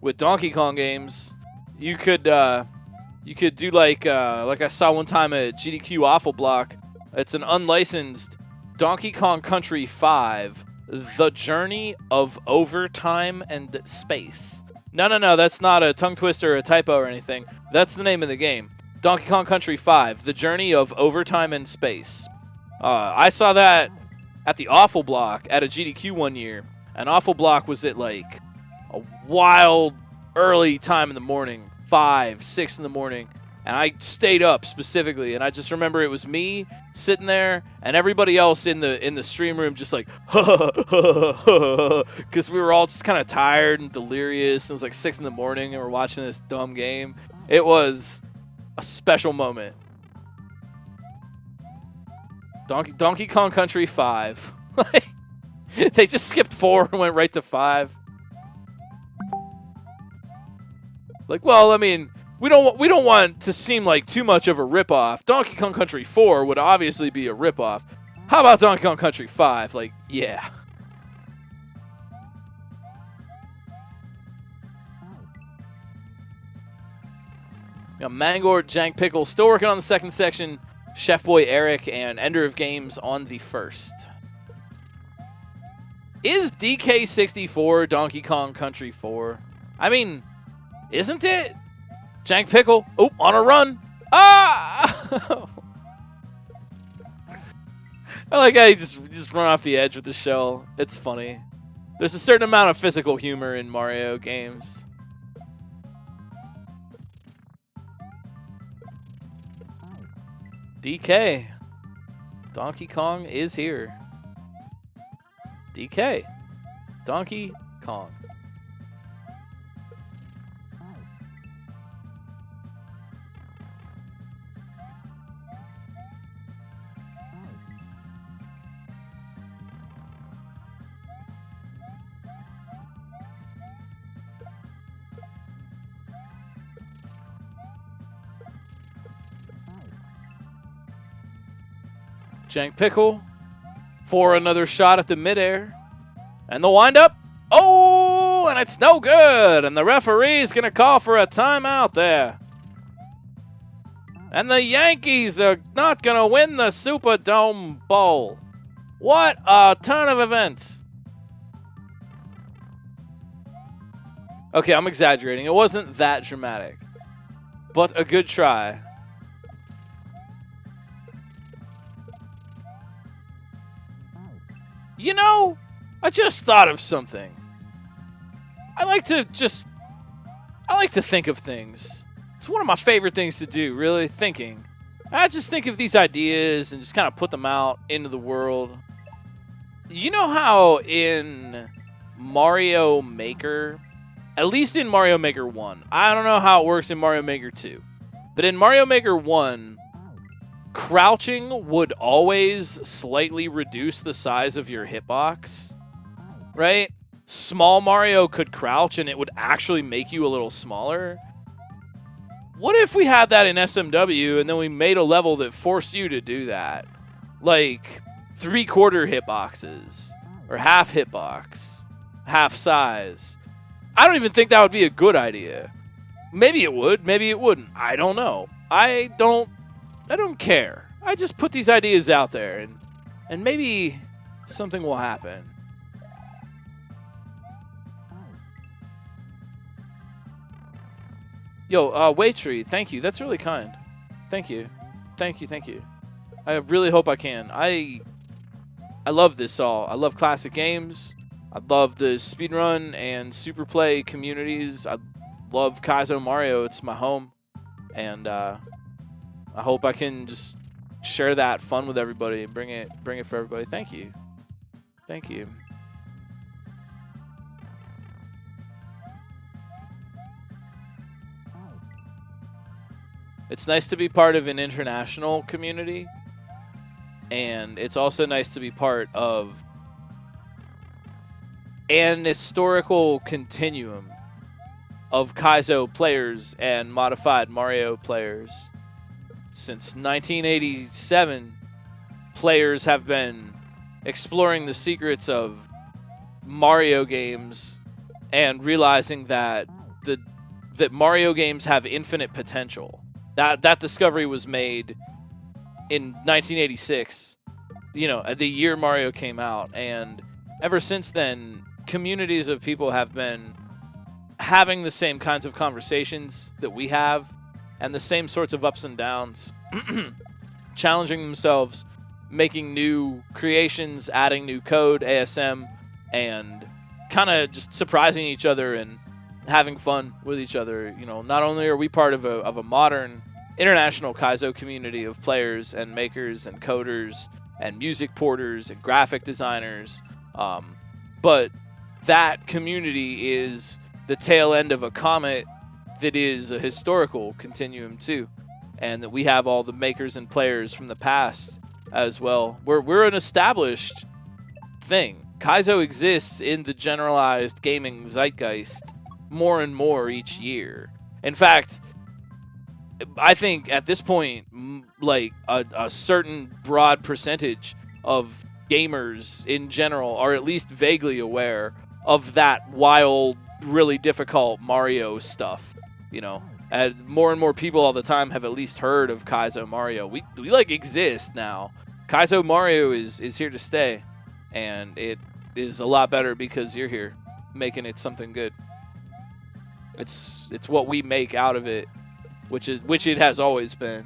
with Donkey Kong games, you could do like I saw one time at GDQ Awful Block. It's an unlicensed Donkey Kong Country 5, The Journey of Overtime and Space. No, that's not a tongue twister or a typo or anything. That's the name of the game. Donkey Kong Country 5, The Journey of Overtime and Space. I saw that at the Awful Block at a GDQ one year. And Awful Block was at like a wild early time in the morning, 5, 6 in the morning. And I stayed up specifically, and I just remember it was me sitting there, and everybody else in the stream room just like, because we were all just kind of tired and delirious. It was like 6 in the morning, and we're watching this dumb game. It was a special moment. Donkey Kong Country 5. They just skipped 4 and went right to 5. Like, well, I mean, we don't want to seem like too much of a ripoff. Donkey Kong Country 4 would obviously be a ripoff. How about Donkey Kong Country 5? Like, yeah. Mangor, Jank Pickle, still working on the second section. Chef Boy Eric and Ender of Games on the first. Is DK64 Donkey Kong Country 4? I mean, isn't it? Jank Pickle. Oh, on a run. Ah! I like how you just run off the edge with the shell. It's funny. There's a certain amount of physical humor in Mario games. DK. Donkey Kong is here. DK. Donkey Kong. Jank Pickle for another shot at the midair. And the windup. Oh, and it's no good. And the referee's going to call for a timeout there. And the Yankees are not going to win the Superdome Bowl. What a turn of events. Okay, I'm exaggerating. It wasn't that dramatic. But a good try. You know, I just thought of something. I like to think of things. It's one of my favorite things to do, really, thinking. I just think of these ideas and just kind of put them out into the world. You know how in Mario Maker, at least in Mario Maker 1, I don't know how it works in Mario Maker 2, but in Mario Maker 1, crouching would always slightly reduce the size of your hitbox, right? Small Mario could crouch and it would actually make you a little smaller. What if we had that in SMW and then we made a level that forced you to do that? Like 3/4 hitboxes or half hitbox, half size. I don't even think that would be a good idea. Maybe it would, maybe it wouldn't. I don't know. I don't care. I just put these ideas out there, and maybe something will happen. Yo, Waitree, thank you. That's really kind. Thank you. Thank you, thank you. I really hope I can. I love this all. I love classic games. I love the speedrun and super play communities. I love Kaizo Mario. It's my home. And I hope I can just share that fun with everybody and bring it for everybody. Thank you. Thank you. It's nice to be part of an international community, and it's also nice to be part of an historical continuum of Kaizo players and modified Mario players. Since 1987, players have been exploring the secrets of Mario games and realizing that that Mario games have infinite potential. That discovery was made in 1986, you know, the year Mario came out. And ever since then, communities of people have been having the same kinds of conversations that we have and the same sorts of ups and downs, challenging themselves, making new creations, adding new code, ASM, and kind of just surprising each other and having fun with each other. You know, not only are we part of a modern international Kaizo community of players and makers and coders and music porters and graphic designers. But that community is the tail end of a comet that is a historical continuum too, and that we have all the makers and players from the past as well. We're an established thing. Kaizo exists in the generalized gaming zeitgeist more and more each year. In fact, I think at this point, like a certain broad percentage of gamers in general are at least vaguely aware of that wild, really difficult Mario stuff, you know. And more people all the time have at least heard of Kaizo Mario. We like exist now. Kaizo Mario is here to stay, and it is a lot better because you're here, making it something good. It's what we make out of it, which it has always been.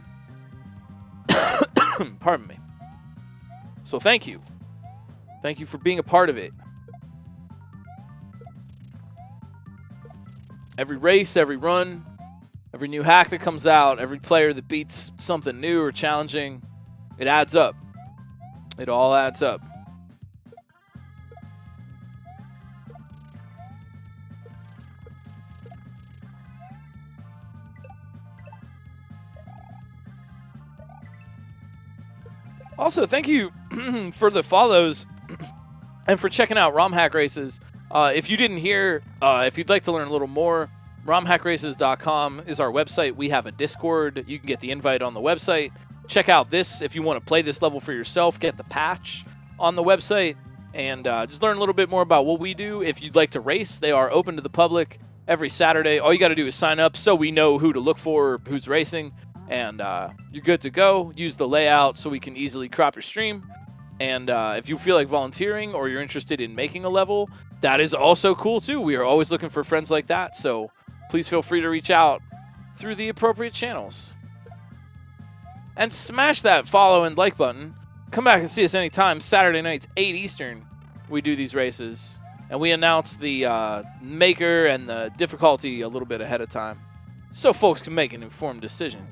Pardon me. So thank you. Thank you for being a part of it. Every race, every run, every new hack that comes out, every player that beats something new or challenging, it adds up. It all adds up. Also, thank you for the follows and for checking out Romhack Races. If you didn't hear, if you'd like to learn a little more, romhackraces.com is our website. We have a Discord. You can get the invite on the website. Check out this if you want to play this level for yourself. Get the patch on the website and just learn a little bit more about what we do. If you'd like to race, they are open to the public every Saturday. All you got to do is sign up so we know who to look for, who's racing. And you're good to go. Use the layout so we can easily crop your stream. And if you feel like volunteering or you're interested in making a level, that is also cool too. We are always looking for friends like that. So please feel free to reach out through the appropriate channels. And smash that follow and like button. Come back and see us anytime. Saturday nights, 8 Eastern, we do these races. And we announce the maker and the difficulty a little bit ahead of time, so folks can make an informed decision.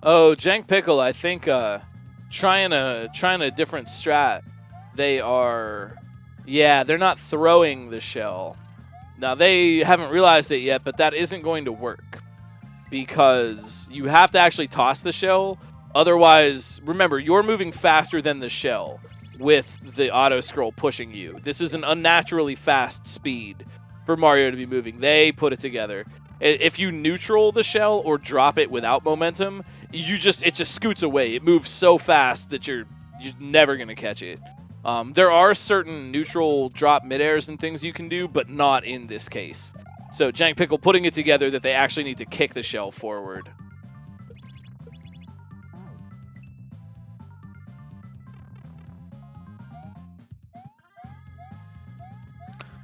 Oh, Jank Pickle, I think trying a different strat. They are, yeah, they're not throwing the shell. Now, they haven't realized it yet, but that isn't going to work because you have to actually toss the shell. Otherwise, remember, you're moving faster than the shell with the auto scroll pushing you. This is an unnaturally fast speed for Mario to be moving. They put it together. If you neutral the shell or drop it without momentum, it just scoots away. It moves so fast that you're never going to catch it. There are certain neutral drop mid-airs and things you can do, but not in this case. So Jank Pickle putting it together that they actually need to kick the shell forward.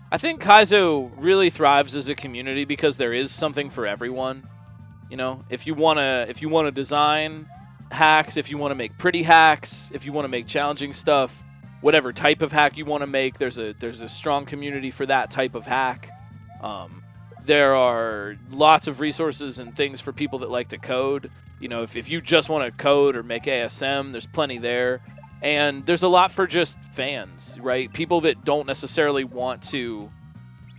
I think Kaizo really thrives as a community because there is something for everyone. You know, if you wanna design hacks, if you want to make pretty hacks, if you want to make challenging stuff, whatever type of hack you want to make, there's a strong community for that type of hack. There are lots of resources and things for people that like to code. You know, if you just want to code or make ASM, there's plenty there. And there's a lot for just fans, right? People that don't necessarily want to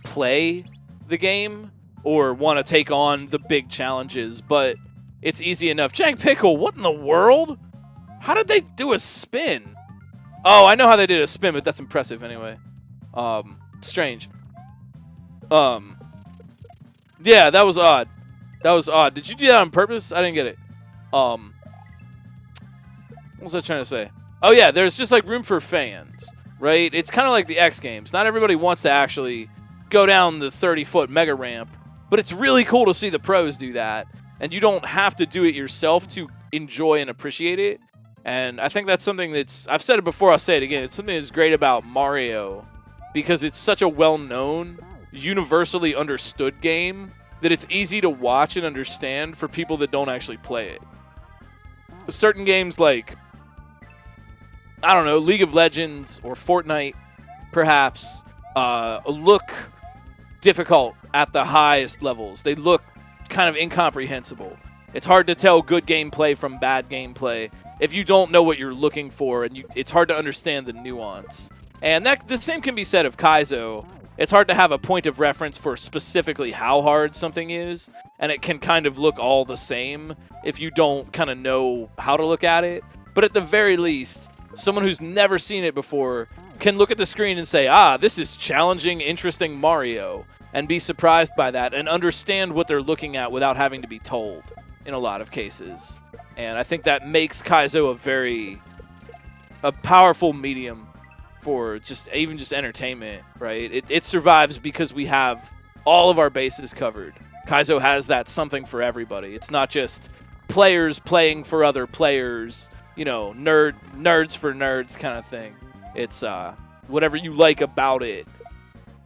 play the game or want to take on the big challenges, but it's easy enough. Jank Pickle, what in the world? How did they do a spin? Oh, I know how they did a spin, but that's impressive anyway. Strange. Yeah, that was odd. That was odd. Did you do that on purpose? I didn't get it. What was I trying to say? Oh, yeah, there's just, like, room for fans, right? It's kind of like the X Games. Not everybody wants to actually go down the 30-foot mega ramp, but it's really cool to see the pros do that. and you don't have to do it yourself to enjoy and appreciate it. And I think that's something that's, I've said it before, I'll say it again, it's something that's great about Mario, because it's such a well-known, universally understood game that it's easy to watch and understand for people that don't actually play it. Certain games like, I don't know, League of Legends or Fortnite, perhaps, look difficult at the highest levels. They look kind of incomprehensible. It's hard to tell good gameplay from bad gameplay if you don't know what you're looking for, and it's hard to understand the nuance. And the same can be said of Kaizo. It's hard to have a point of reference for specifically how hard something is, and it can kind of look all the same if you don't kind of know how to look at it. But at the very least, someone who's never seen it before can look at the screen and say, ah, this is challenging, interesting Mario, and be surprised by that and understand what they're looking at without having to be told in a lot of cases. And I think that makes Kaizo a powerful medium for even just entertainment, right? It survives because we have all of our bases covered. Kaizo has that something for everybody. It's not just players playing for other players, you know, nerds for nerds kind of thing. It's whatever you like about it,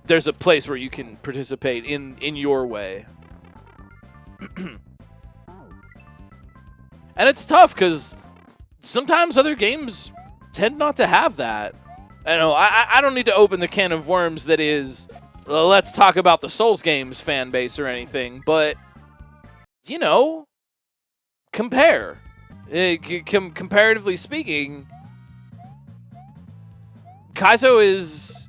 there's a place where you can participate in your way. And it's tough because sometimes other games tend not to have that. I know I don't need to open the can of worms that is, let's talk about the Souls games fan base or anything, but, you know, compare. Comparatively speaking, Kaizo is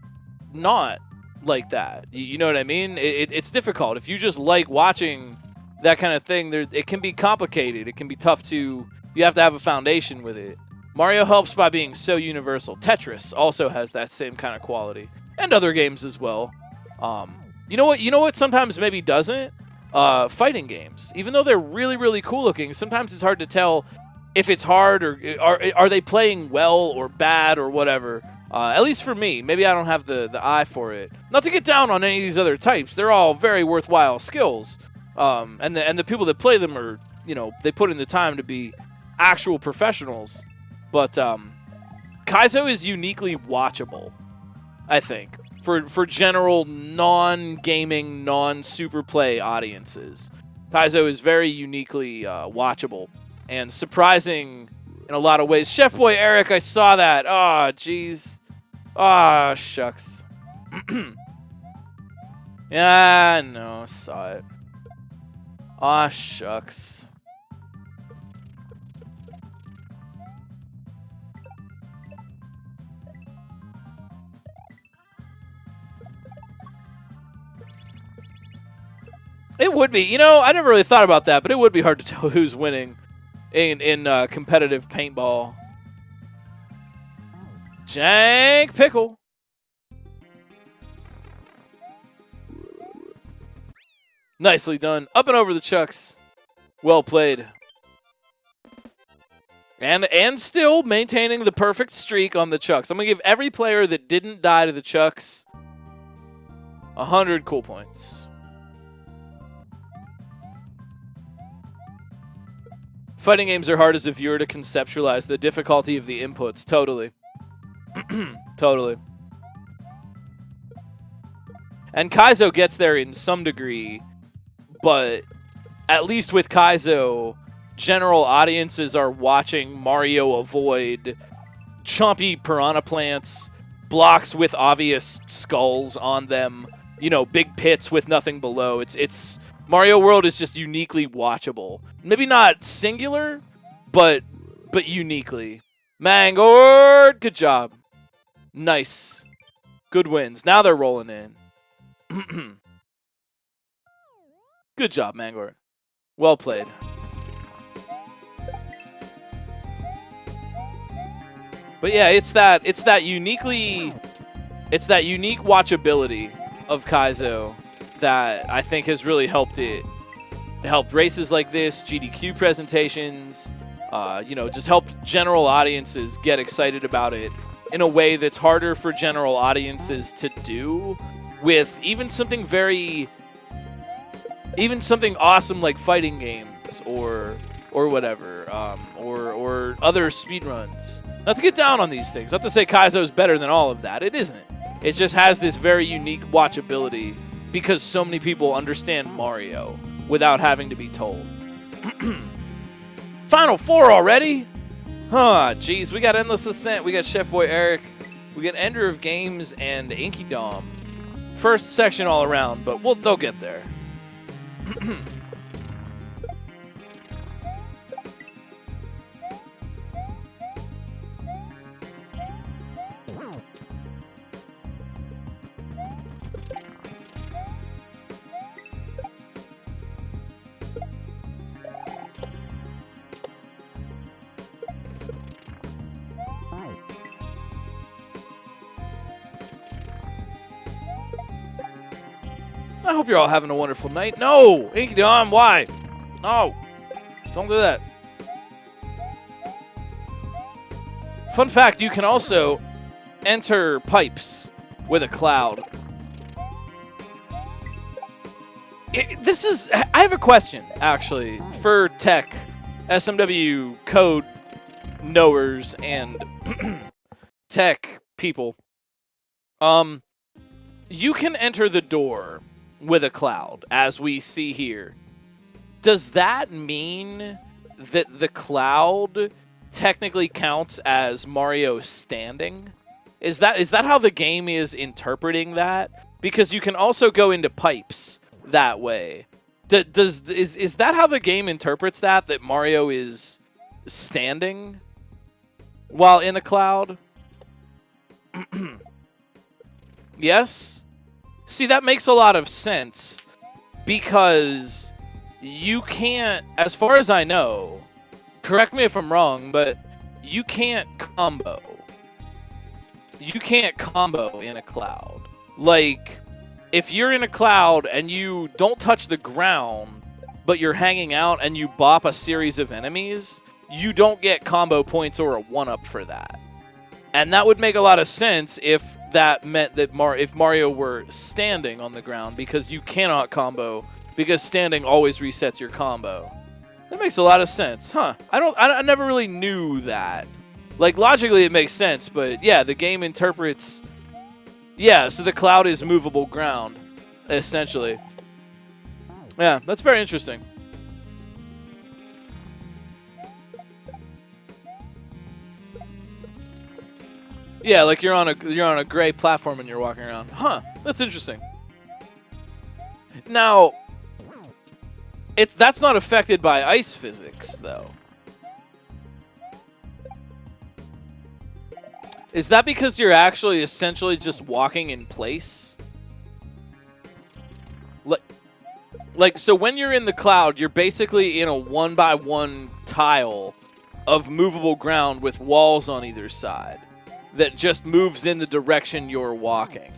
not like that. You know what I mean? It's difficult. If you just like watching that kind of thing, it can be complicated. It can be tough to, you have to have a foundation with it. Mario helps by being so universal. Tetris also has that same kind of quality, and other games as well. You know what sometimes maybe doesn't? Fighting games. Even though they're really, really cool looking, sometimes it's hard to tell if it's hard or are they playing well or bad or whatever. At least for me. Maybe I don't have the eye for it. Not to get down on any of these other types. They're all very worthwhile skills. And the people that play them are, you know, they put in the time to be actual professionals. But Kaizo is uniquely watchable, I think, for general non-gaming, non-super play audiences. Kaizo is very uniquely watchable and surprising in a lot of ways. Chef Boy Eric, I saw that. Oh, jeez. Oh, shucks. Yeah, no, I saw it. Ah, shucks. It would be. You know, I never really thought about that, but it would be hard to tell who's winning in competitive paintball. Jank Pickle. Nicely done. Up and over the chucks. Well played. And still maintaining the perfect streak on the chucks. I'm going to give every player that didn't die to the chucks 100 cool points. Fighting games are hard as a viewer to conceptualize the difficulty of the inputs. Totally. Totally. And Kaizo gets there in some degree, but at least with Kaizo, general audiences are watching Mario avoid chompy piranha plants, blocks with obvious skulls on them, you know, big pits with nothing below. It's Mario World is just uniquely watchable. Maybe not singular, but uniquely. Mangord, good job. Nice. Good wins. Now they're rolling in. Good job, Mangord. Well played. But yeah, it's that unique watchability of Kaizo that I think has really helped it. It helped races like this, GDQ presentations, you know, just helped general audiences get excited about it in a way that's harder for general audiences to do with even something awesome like fighting game. or whatever, or other speedruns. Not to get down on these things. Not to say Kaizo's better than all of that. It isn't. It just has this very unique watchability because so many people understand Mario without having to be told. Final 4 already? Huh, jeez. We got Endless Ascent. We got Chef Boy Eric. We got Ender of Games and Inky Dom. First section all around, but they'll get there. I hope you're all having a wonderful night. No! Inky Dom, why? No! Don't do that. Fun fact, you can also enter pipes with a cloud. I have a question, actually, for tech, SMW code knowers, and tech people. You can enter the door with a cloud, as we see here. Does that mean that the cloud technically counts as Mario standing? Is that how the game is interpreting that? Because you can also go into pipes that way. Is that how the game interprets that Mario is standing while in a cloud? Yes? See, that makes a lot of sense because you can't, as far as I know, correct me if I'm wrong, but you can't combo. You can't combo in a cloud. Like, if you're in a cloud and you don't touch the ground, but you're hanging out and you bop a series of enemies, you don't get combo points or a 1-up for that. And that would make a lot of sense if that meant that if Mario were standing on the ground, because you cannot combo, because standing always resets your combo. That makes a lot of sense, huh? I never really knew that. Like, logically it makes sense, but yeah, the game interprets... Yeah, so the cloud is movable ground, essentially. Yeah, that's very interesting. Yeah, like you're on a gray platform and you're walking around. Huh, that's interesting. Now, that's not affected by ice physics, though. Is that because you're actually essentially just walking in place? Like, so when you're in the cloud, you're basically in a 1x1 tile of movable ground with walls on either side that just moves in the direction you're walking.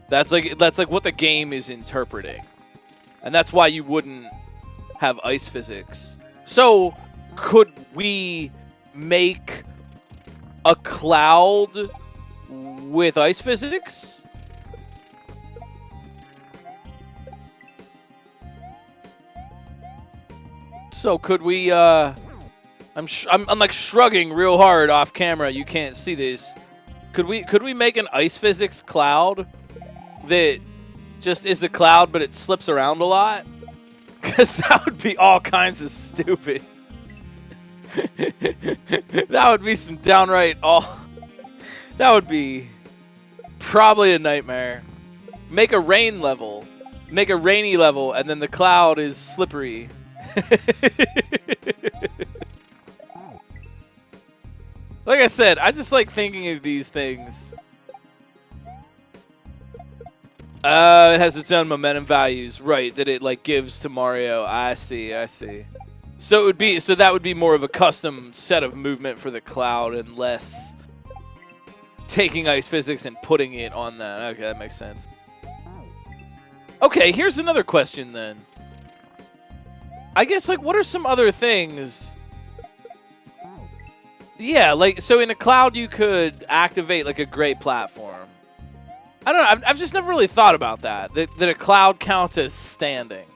That's like what the game is interpreting. And that's why you wouldn't have ice physics. So, could we make a cloud with ice physics? So could we, I'm like shrugging real hard off camera. You can't see this. Could we make an ice physics cloud that just is the cloud, but it slips around a lot? Because that would be all kinds of stupid. That would be some downright that would be probably a nightmare. Make a rain level. Make a rainy level, and then the cloud is slippery. Like I said, I just like thinking of these things. It has its own momentum values, right, that it like gives to Mario. I see. So that would be more of a custom set of movement for the cloud and less taking ice physics and putting it on that. Okay, that makes sense. Okay, here's another question then. I guess, like, what are some other things? Yeah, like, so in a cloud you could activate, like, a great platform. I don't know, I've just never really thought about that a cloud counts as standing.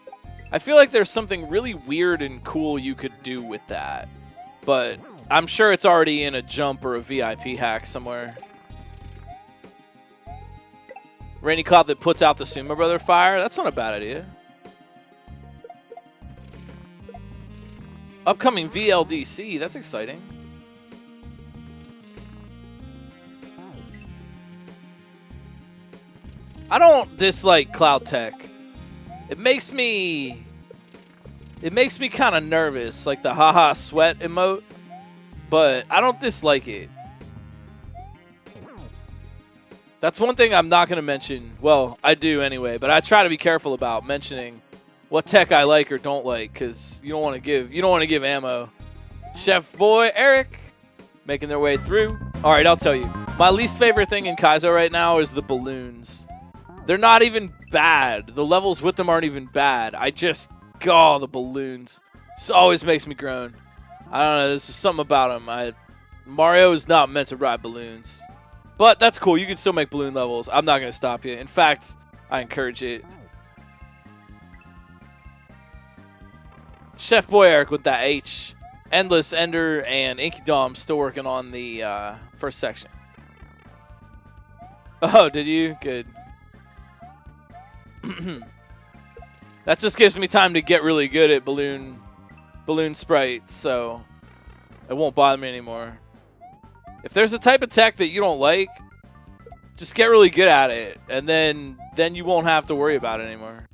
I feel like there's something really weird and cool you could do with that. But I'm sure it's already in a jump or a VIP hack somewhere. Rainy cloud that puts out the Sumo Brother fire? That's not a bad idea. Upcoming VLDC, that's exciting. I don't dislike cloud tech. It makes me kind of nervous, like the haha sweat emote, but I don't dislike it. That's one thing I'm not going to mention. Well, I do anyway, but I try to be careful about mentioning what tech I like or don't like, because you don't want to give ammo. Chef Boy, Eric, making their way through. All right, I'll tell you. My least favorite thing in Kaizo right now is the balloons. They're not even bad. The levels with them aren't even bad. I just, the balloons. This always makes me groan. I don't know. There's just something about them. Mario is not meant to ride balloons. But that's cool. You can still make balloon levels. I'm not going to stop you. In fact, I encourage it. Chef Boy Eric with that H. Endless Ender and Inky Dom still working on the first section. Oh, did you? Good. That just gives me time to get really good at balloon sprites, so it won't bother me anymore. If there's a type of tech that you don't like, just get really good at it, and then you won't have to worry about it anymore.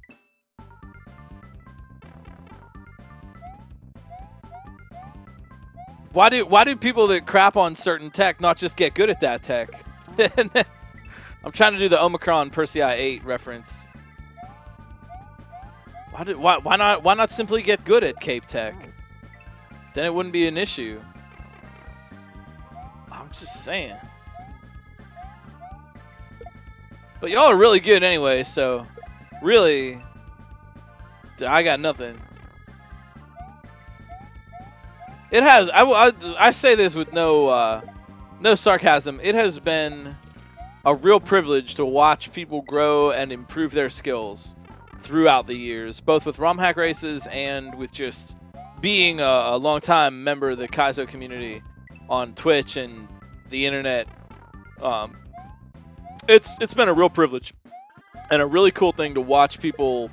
Why do people that crap on certain tech not just get good at that tech? I'm trying to do the Omicron Persei 8 reference. Why not simply get good at Cape Tech? Then it wouldn't be an issue. I'm just saying. But y'all are really good anyway, so really, I got nothing. It has. I say this with no sarcasm. It has been a real privilege to watch people grow and improve their skills throughout the years, both with Romhack races and with just being a long-time member of the Kaizo community on Twitch and the internet. It's been a real privilege and a really cool thing to watch people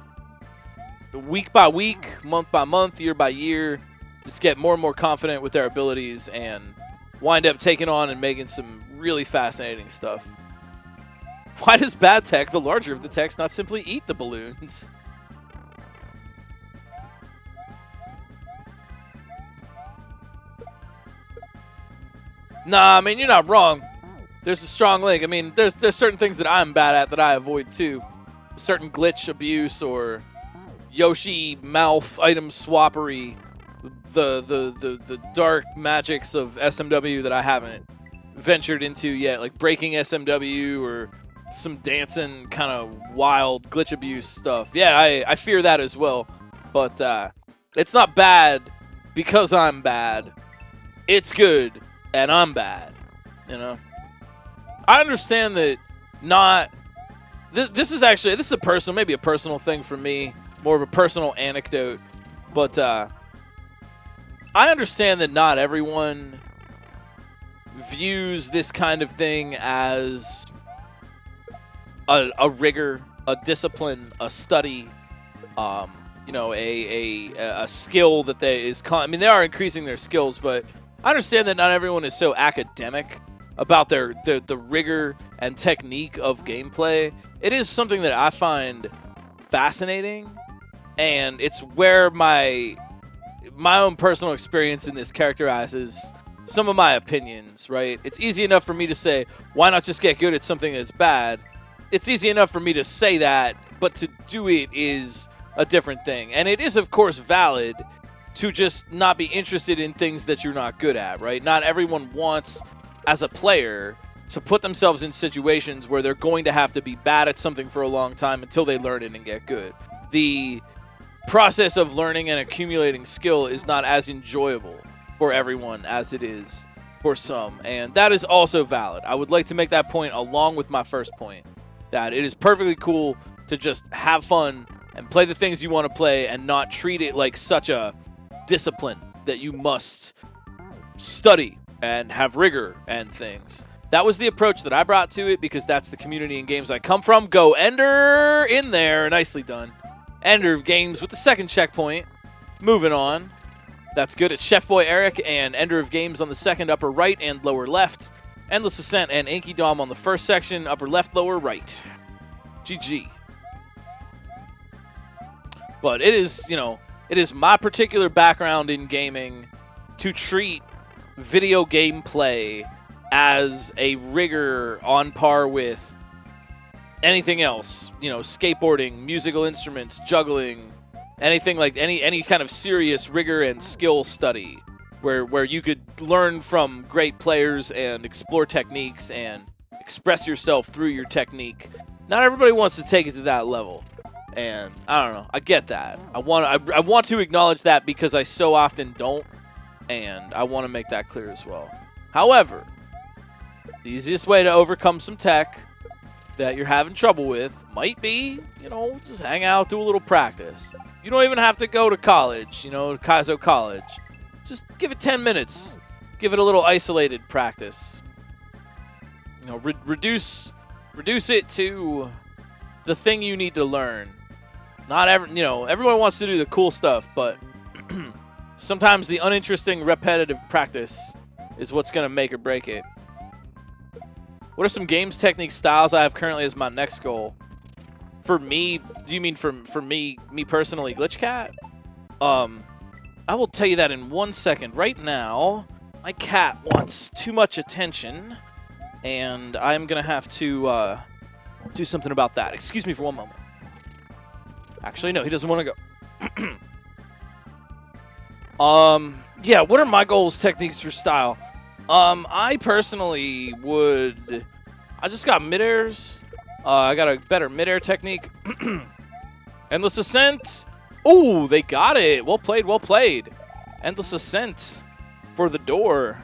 week by week, month by month, year by year, just get more and more confident with their abilities and wind up taking on and making some really fascinating stuff. Why does bad tech, the larger of the techs, not simply eat the balloons? Nah, I mean, you're not wrong. There's a strong link. I mean, there's certain things that I'm bad at that I avoid too. Certain glitch abuse or Yoshi mouth item swappery. The dark magics of SMW that I haven't ventured into yet, like breaking SMW or some dancing kind of wild glitch abuse stuff. Yeah, I fear that as well. But it's not bad because I'm bad. It's good and I'm bad, you know? I understand that not... This is a personal, maybe a personal thing for me, more of a personal anecdote, but I understand that not everyone views this kind of thing as a rigor, a discipline, a study, you know, a skill that they they are increasing their skills, but I understand that not everyone is so academic about the rigor and technique of gameplay. It is something that I find fascinating, and it's where my own personal experience in this characterizes some of my opinions, right? It's easy enough for me to say, why not just get good at something that's bad? It's easy enough for me to say that, but to do it is a different thing. And it is, of course, valid to just not be interested in things that you're not good at, right? Not everyone wants, as a player, to put themselves in situations where they're going to have to be bad at something for a long time until they learn it and get good. The process of learning and accumulating skill is not as enjoyable for everyone as it is for some, and that is also valid. I would like to make that point along with my first point, that it is perfectly cool to just have fun and play the things you want to play and not treat it like such a discipline that you must study and have rigor and things. That was the approach that I brought to it because that's the community and games I come from. Go Ender in there. Nicely done. Ender of Games with the second checkpoint. Moving on. That's good. It's Chef Boy Eric and Ender of Games on the second upper right and lower left. Endless Ascent and Inky Dom on the first section, upper left, lower right. GG. But it is, you know, it is my particular background in gaming to treat video game play as a rigor on par with anything else. You know, skateboarding, musical instruments, juggling, anything like any kind of serious rigor and skill study where you could learn from great players and explore techniques and express yourself through your technique. Not everybody wants to take it to that level. And I don't know. I get that. I want to acknowledge that because I so often don't, and I want to make that clear as well. However, the easiest way to overcome some tech that you're having trouble with might be, you know, just hang out, do a little practice. You don't even have to go to college, you know, Kaizo College. Just give it 10 minutes. Give it a little isolated practice. You know, reduce it to the thing you need to learn. Not everyone wants to do the cool stuff, but sometimes the uninteresting, repetitive practice is what's going to make or break it. What are some games, techniques, styles I have currently as my next goal? For me, do you mean for me personally, Glitchcat? I will tell you that in 1 second. Right now, my cat wants too much attention, and I'm going to have to do something about that. Excuse me for one moment. Actually, no, he doesn't want to go. Yeah, what are my goals, techniques for style? I personally would... I just got mid-airs. I got a better mid-air technique. Endless Ascent. Ooh, they got it. Well played, well played. Endless Ascent for the door.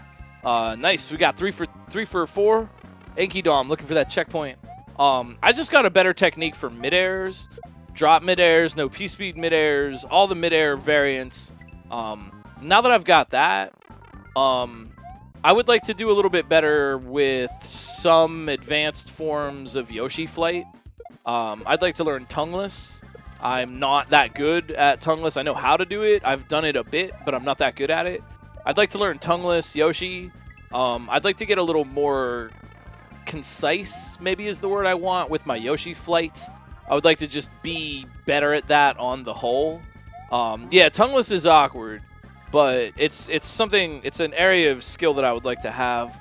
Nice. We got 3 for 4. Inky Dom looking for that checkpoint. I just got a better technique for mid-airs. Drop mid-airs, no P-speed mid-airs, all the mid-air variants. Now that I've got that, I would like to do a little bit better with some advanced forms of Yoshi flight. I'd like to learn tongueless. I'm not that good at tongueless. I know how to do it. I've done it a bit, but I'm not that good at it. I'd like to learn tongueless Yoshi. I'd like to get a little more concise, maybe is the word I want, with my Yoshi flight. I would like to just be better at that on the whole. Yeah, tongueless is awkward, but it's something, it's an area of skill that I would like to have.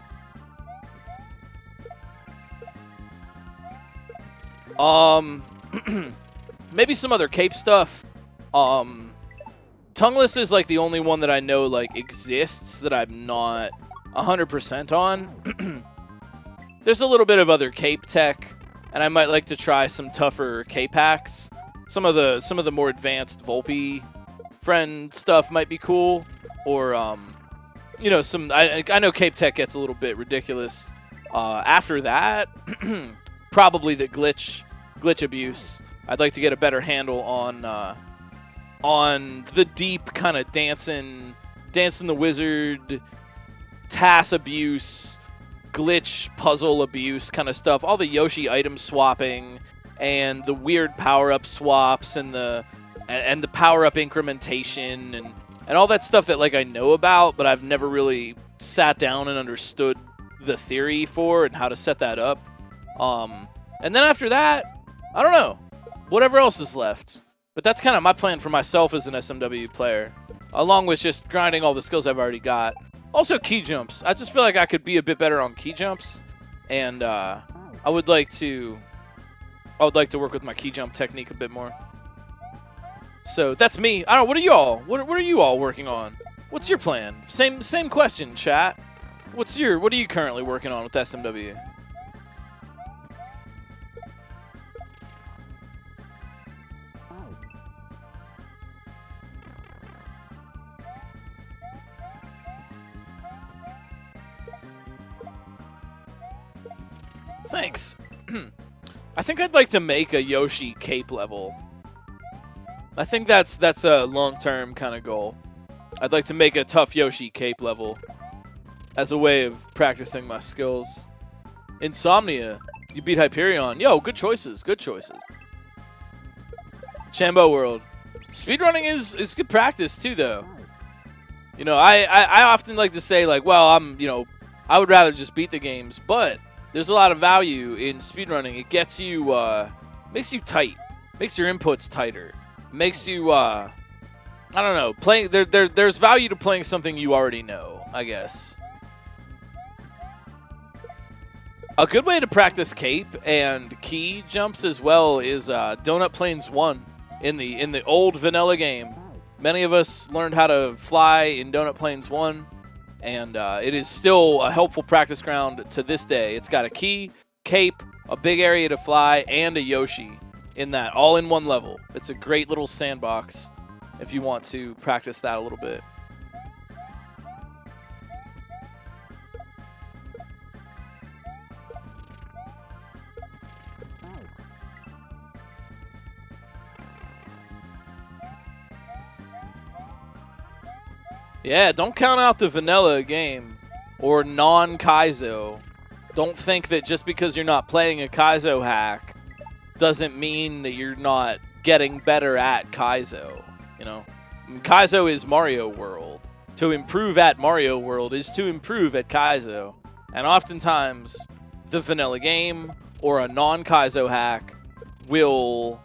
Maybe some other cape stuff. Tongueless is like the only one that I know like exists that I'm not 100% on. There's a little bit of other cape tech, and I might like to try some tougher cape hacks. Some of the more advanced Volpe friend stuff might be cool, or you know, some I know cape tech gets a little bit ridiculous. After that, probably the glitch abuse. I'd like to get a better handle on the deep kind of dancing the wizard, TAS abuse, glitch puzzle abuse kind of stuff. All the Yoshi item swapping and the weird power-up swaps and the power-up incrementation and all that stuff that like I know about, but I've never really sat down and understood the theory for and how to set that up. And then after that, I don't know. Whatever else is left. But that's kind of my plan for myself as an SMW player, along with just grinding all the skills I've already got. Also, key jumps. I just feel like I could be a bit better on key jumps, and I would like to work with my key jump technique a bit more. So that's me. I don't know. What are you all? What are you all working on? What's your plan? Same question, chat. What are you currently working on with SMW? Thanks. I think I'd like to make a Yoshi cape level. I think that's a long-term kind of goal. I'd like to make a tough Yoshi cape level as a way of practicing my skills. Insomnia. You beat Hyperion. Yo, good choices. Good choices. Chambo World. Speedrunning is good practice too, though. You know, I often like to say, like, well, I would rather just beat the games, but there's a lot of value in speedrunning. It gets you, makes you tight, makes your inputs tighter, makes you, I don't know, playing. There's value to playing something you already know, I guess. A good way to practice cape and key jumps as well is Donut Plains 1 in the old vanilla game. Many of us learned how to fly in Donut Plains 1, and it is still a helpful practice ground to this day. It's got a key, cape, a big area to fly, and a Yoshi in that, all in one level. It's a great little sandbox if you want to practice that a little bit. Yeah, don't count out the vanilla game or non-Kaizo. Don't think that just because you're not playing a Kaizo hack doesn't mean that you're not getting better at Kaizo. You know, Kaizo is Mario World. To improve at Mario World is to improve at Kaizo. And oftentimes, the vanilla game or a non-Kaizo hack will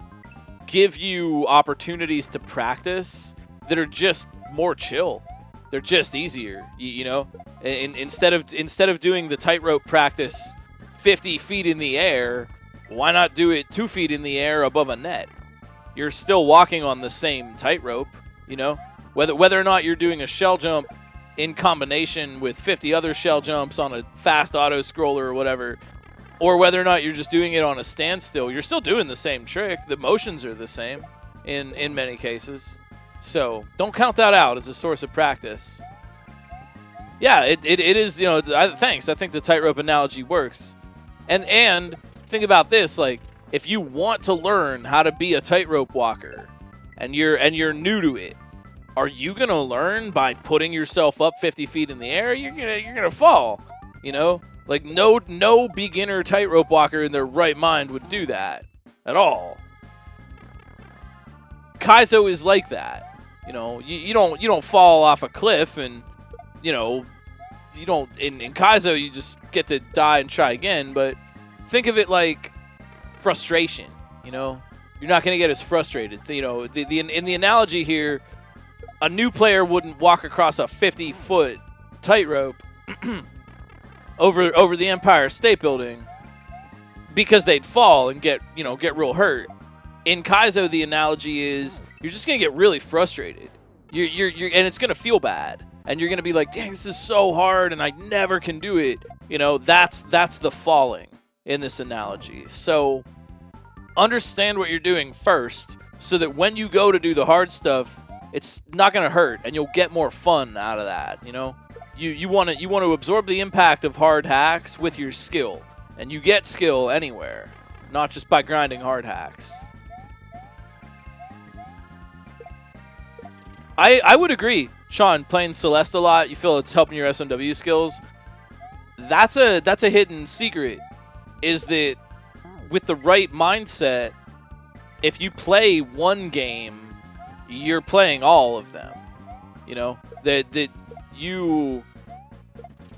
give you opportunities to practice that are just more chill. They're just easier, you know. Instead of doing the tightrope practice 50 feet in the air, why not do it 2 feet in the air above a net? You're still walking on the same tightrope, you know. Whether or not you're doing a shell jump in combination with 50 other shell jumps on a fast auto scroller or whatever, or whether or not you're just doing it on a standstill, you're still doing the same trick. The motions are the same in many cases. So don't count that out as a source of practice. Yeah, it is, you know, thanks. I think the tightrope analogy works. And think about this, like, if you want to learn how to be a tightrope walker and you're new to it, are you going to learn by putting yourself up 50 feet in the air? You're going to fall, you know? Like, no beginner tightrope walker in their right mind would do that at all. Kaizo is like that. You know, you don't fall off a cliff, and you know, you don't in Kaizo you just get to die and try again. But think of it like frustration. You know, you're not going to get as frustrated. You know, in the analogy here, a new player wouldn't walk across a 50-foot tightrope over the Empire State Building because they'd fall and get real hurt. In Kaizo, the analogy is you're just gonna get really frustrated. And it's gonna feel bad, and you're gonna be like, "Dang, this is so hard, and I never can do it." You know, that's the falling in this analogy. So understand what you're doing first, so that when you go to do the hard stuff, it's not gonna hurt, and you'll get more fun out of that. You know, you want to absorb the impact of hard hacks with your skill, and you get skill anywhere, not just by grinding hard hacks. I would agree, Sean. Playing Celeste a lot, you feel it's helping your SMW skills. That's a hidden secret, is that with the right mindset, if you play one game, you're playing all of them. You know, the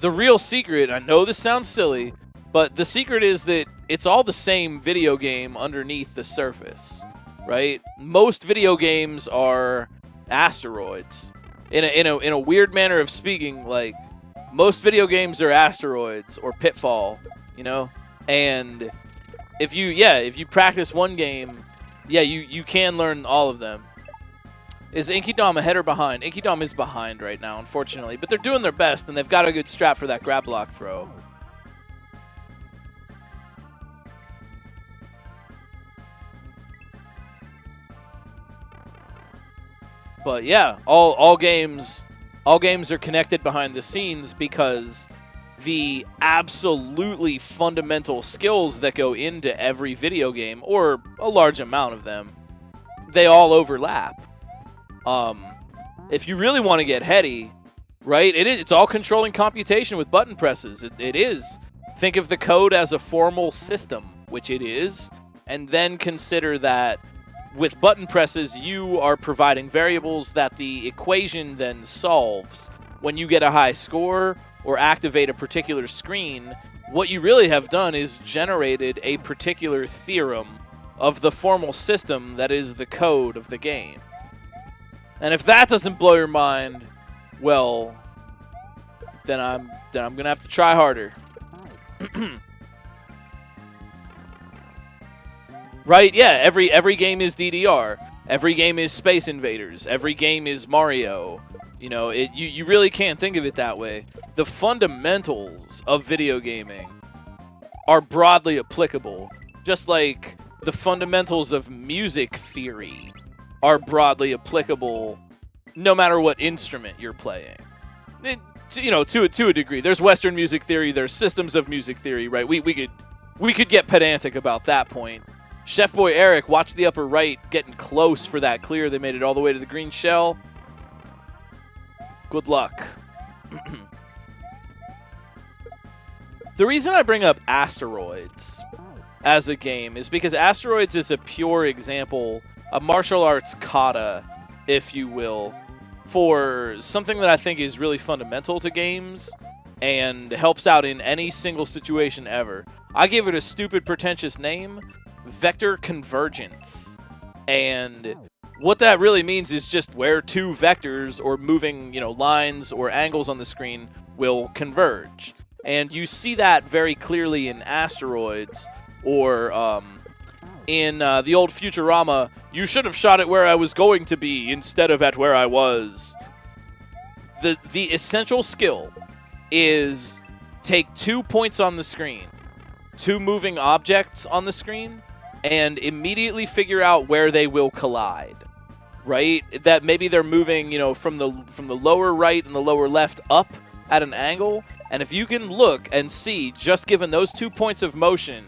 real secret, I know this sounds silly, but the secret is that it's all the same video game underneath the surface, right? Most video games are asteroids. In a weird manner of speaking, like, most video games are asteroids or Pitfall, you know? And if you practice one game, you can learn all of them. Is Inkydom ahead or behind? Inkydom is behind right now, unfortunately, but they're doing their best, and they've got a good strat for that grab block throw. But yeah, all games are connected behind the scenes, because the absolutely fundamental skills that go into every video game, or a large amount of them, they all overlap. If you really want to get heady, right, it's all controlling computation with button presses. It is. Think of the code as a formal system, which it is, and then consider that with button presses, you are providing variables that the equation then solves. When you get a high score or activate a particular screen, what you really have done is generated a particular theorem of the formal system that is the code of the game. And if that doesn't blow your mind, well, then I'm gonna have to try harder. Right? Yeah. Every game is DDR. Every game is Space Invaders. Every game is Mario. You know, you really can't think of it that way. The fundamentals of video gaming are broadly applicable, just like the fundamentals of music theory are broadly applicable no matter what instrument you're playing. You know, to a degree. There's Western music theory, there's systems of music theory, right? We could get pedantic about that point. Chef Boy Eric, watch the upper right, getting close for that clear. They made it all the way to the green shell. Good luck. The reason I bring up Asteroids as a game is because Asteroids is a pure example, a martial arts kata, if you will, for something that I think is really fundamental to games and helps out in any single situation ever. I give it a stupid, pretentious name, vector convergence. And what that really means is just where two vectors or moving, lines or angles on the screen will converge. And you see that very clearly in Asteroids, or in the old Futurama, you should have shot it where I was going to be instead of at where I was. The essential skill is take 2 points on the screen, 2 moving objects on the screen, and immediately figure out where they will collide. Right? That maybe they're moving, from the lower right and the lower left up at an angle, and if you can look and see, just given those 2 points of motion,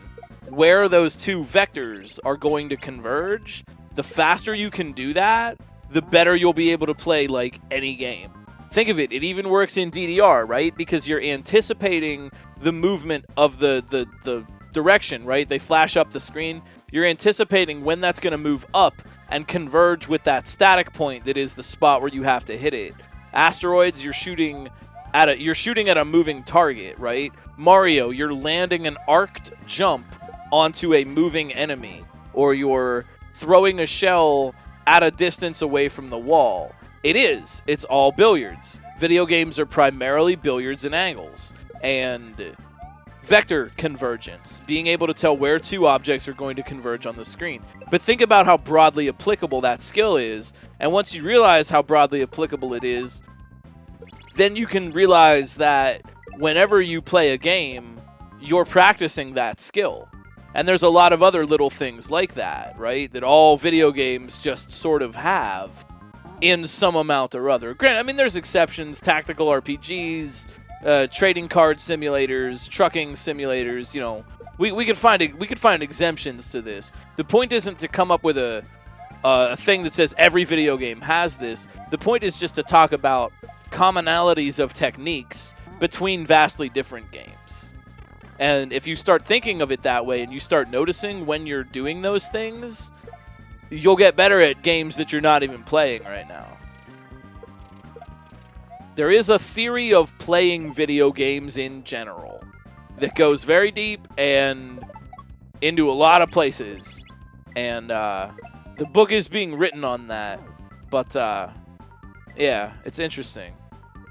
where those 2 vectors are going to converge, the faster you can do that, the better you'll be able to play like any game. Think of it, it even works in DDR, right? Because you're anticipating the movement of the direction, right? They flash up the screen. You're anticipating when that's going to move up and converge with that static point that is the spot where you have to hit it. Asteroids, you're shooting at a moving target, right? Mario, you're landing an arced jump onto a moving enemy, or you're throwing a shell at a distance away from the wall. It's all billiards. Video games are primarily billiards and angles. And vector convergence, being able to tell where 2 objects are going to converge on the screen. But think about how broadly applicable that skill is, and once you realize how broadly applicable it is, then you can realize that whenever you play a game, you're practicing that skill. And there's a lot of other little things like that, right? That all video games just sort of have in some amount or other. Granted, I mean, there's exceptions, tactical RPGs, trading card simulators, trucking simulators, we could find exemptions to this. The point isn't to come up with a thing that says every video game has this. The point is just to talk about commonalities of techniques between vastly different games. And if you start thinking of it that way and you start noticing when you're doing those things, you'll get better at games that you're not even playing right now. There is a theory of playing video games in general that goes very deep and into a lot of places. And the book is being written on that. But, yeah, it's interesting.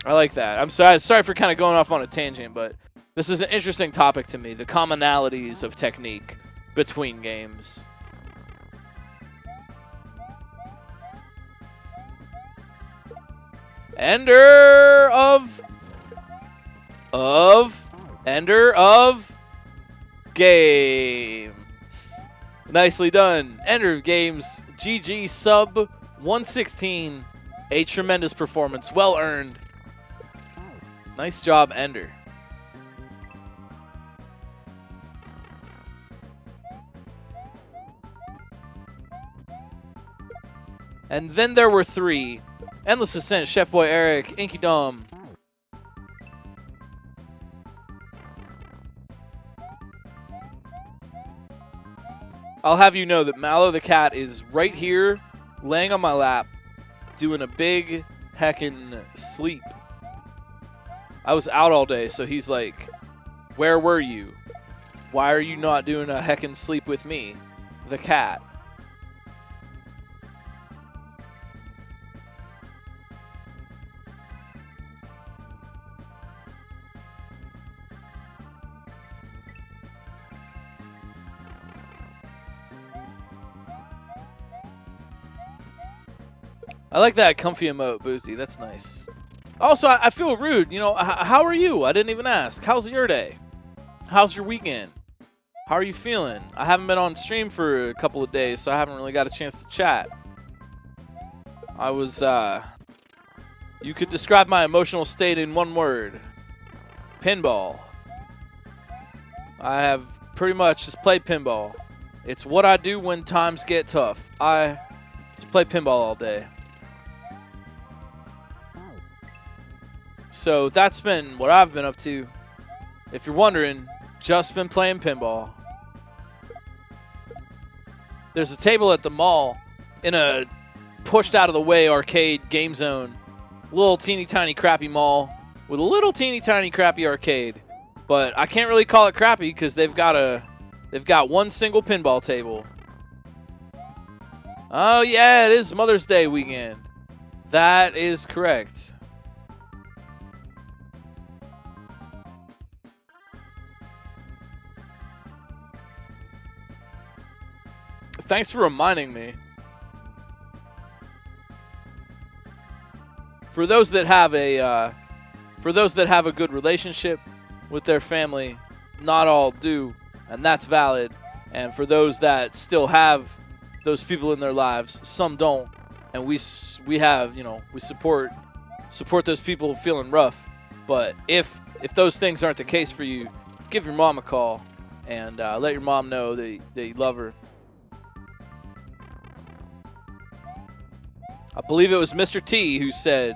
I like that. I'm sorry for kind of going off on a tangent, but this is an interesting topic to me, the commonalities of technique between games. Ender of Games. Nicely done. Ender of Games, GG sub 116. A tremendous performance. Well earned. Nice job, Ender. And then there were 3. Endless Ascent, Chef Boy Eric, Inky Dom. I'll have you know that Mallow the cat is right here, laying on my lap, doing a big heckin' sleep. I was out all day, so he's like, where were you? Why are you not doing a heckin' sleep with me? The cat. I like that comfy emote, Boozy. That's nice. Also, I feel rude. You know, how are you? I didn't even ask. How's your day? How's your weekend? How are you feeling? I haven't been on stream for a couple of days, so I haven't really got a chance to chat. I was, you could describe my emotional state in one word. Pinball. I have pretty much just played pinball. It's what I do when times get tough. I just play pinball all day. So that's been what I've been up to. If you're wondering, just been playing pinball. There's a table at the mall in a pushed out of the way arcade game zone. Little teeny tiny crappy mall with a little teeny tiny crappy arcade. But I can't really call it crappy because they've got one single pinball table. Oh yeah, it is Mother's Day weekend. That is correct. Thanks for reminding me. For those that have a good relationship with their family, not all do, and that's valid. And for those that still have those people in their lives, some don't, and we have, you know, we support those people feeling rough. But if those things aren't the case for you, give your mom a call and let your mom know that you love her. I believe it was Mr. T who said,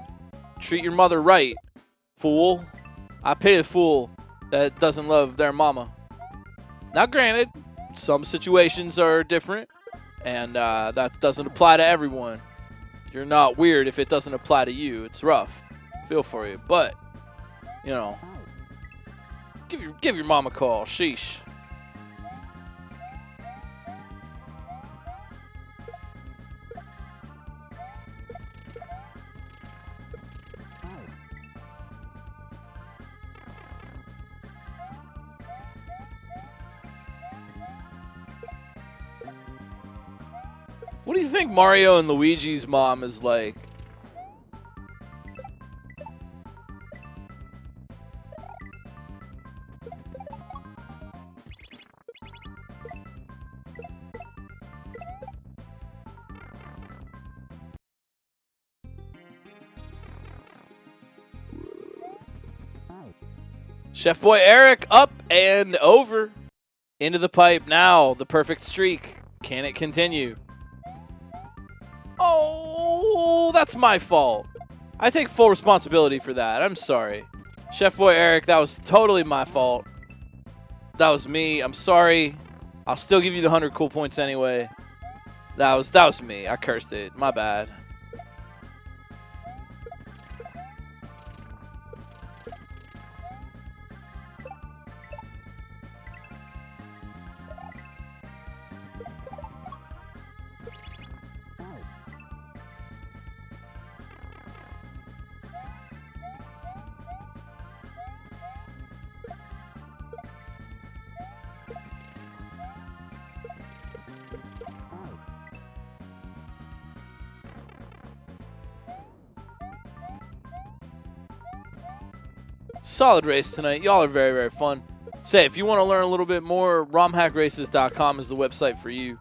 treat your mother right, fool. I pity the fool that doesn't love their mama. Now granted, some situations are different, and that doesn't apply to everyone. You're not weird if it doesn't apply to you. It's rough. Feel for you. But, you know, give your mom a call. Sheesh. What do you think Mario and Luigi's mom is like? Chef Boy Eric up and over. Into the pipe now. The perfect streak. Can it continue? Oh, that's my fault. I take full responsibility for that. I'm sorry. Chef Boy Eric, that was totally my fault. That was me. I'm sorry. I'll still give you the 100 cool points anyway. That was me. I cursed it. My bad. Solid race tonight. Y'all are very, very fun. Say, if you want to learn a little bit more, romhackraces.com is the website for you.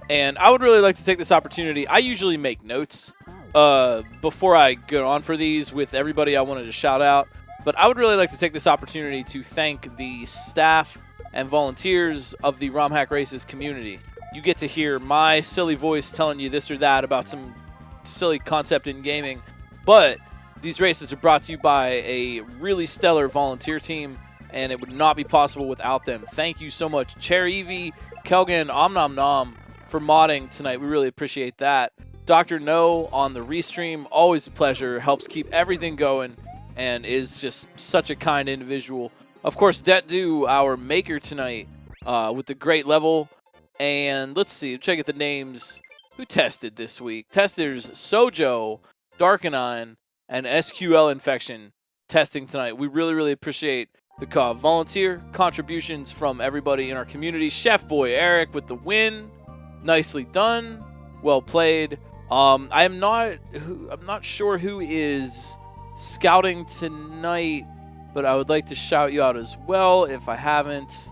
And I would really like to take this opportunity. I usually make notes before I go on for these with everybody I wanted to shout out. But I would really like to take this opportunity to thank the staff and volunteers of the Romhack Races community. you get to hear my silly voice telling you this or that about some silly concept in gaming. But these races are brought to you by a really stellar volunteer team, and it would not be possible without them. Thank you so much, Cherry Evie, Kelgan, Omnom Nom, for modding tonight. We really appreciate that. Dr. No on the restream, always a pleasure, helps keep everything going, and is just such a kind individual. Of course, detdu, our maker tonight, with the great level. And let's see, check out the names. Who tested this week? Testers Sojo, Darkenon, and SQL Infection testing tonight. We really, really appreciate the volunteer contributions from everybody in our community. Chef Boy Eric with the win. Nicely done. Well played. I'm not sure who is scouting tonight, but I would like to shout you out as well if I haven't.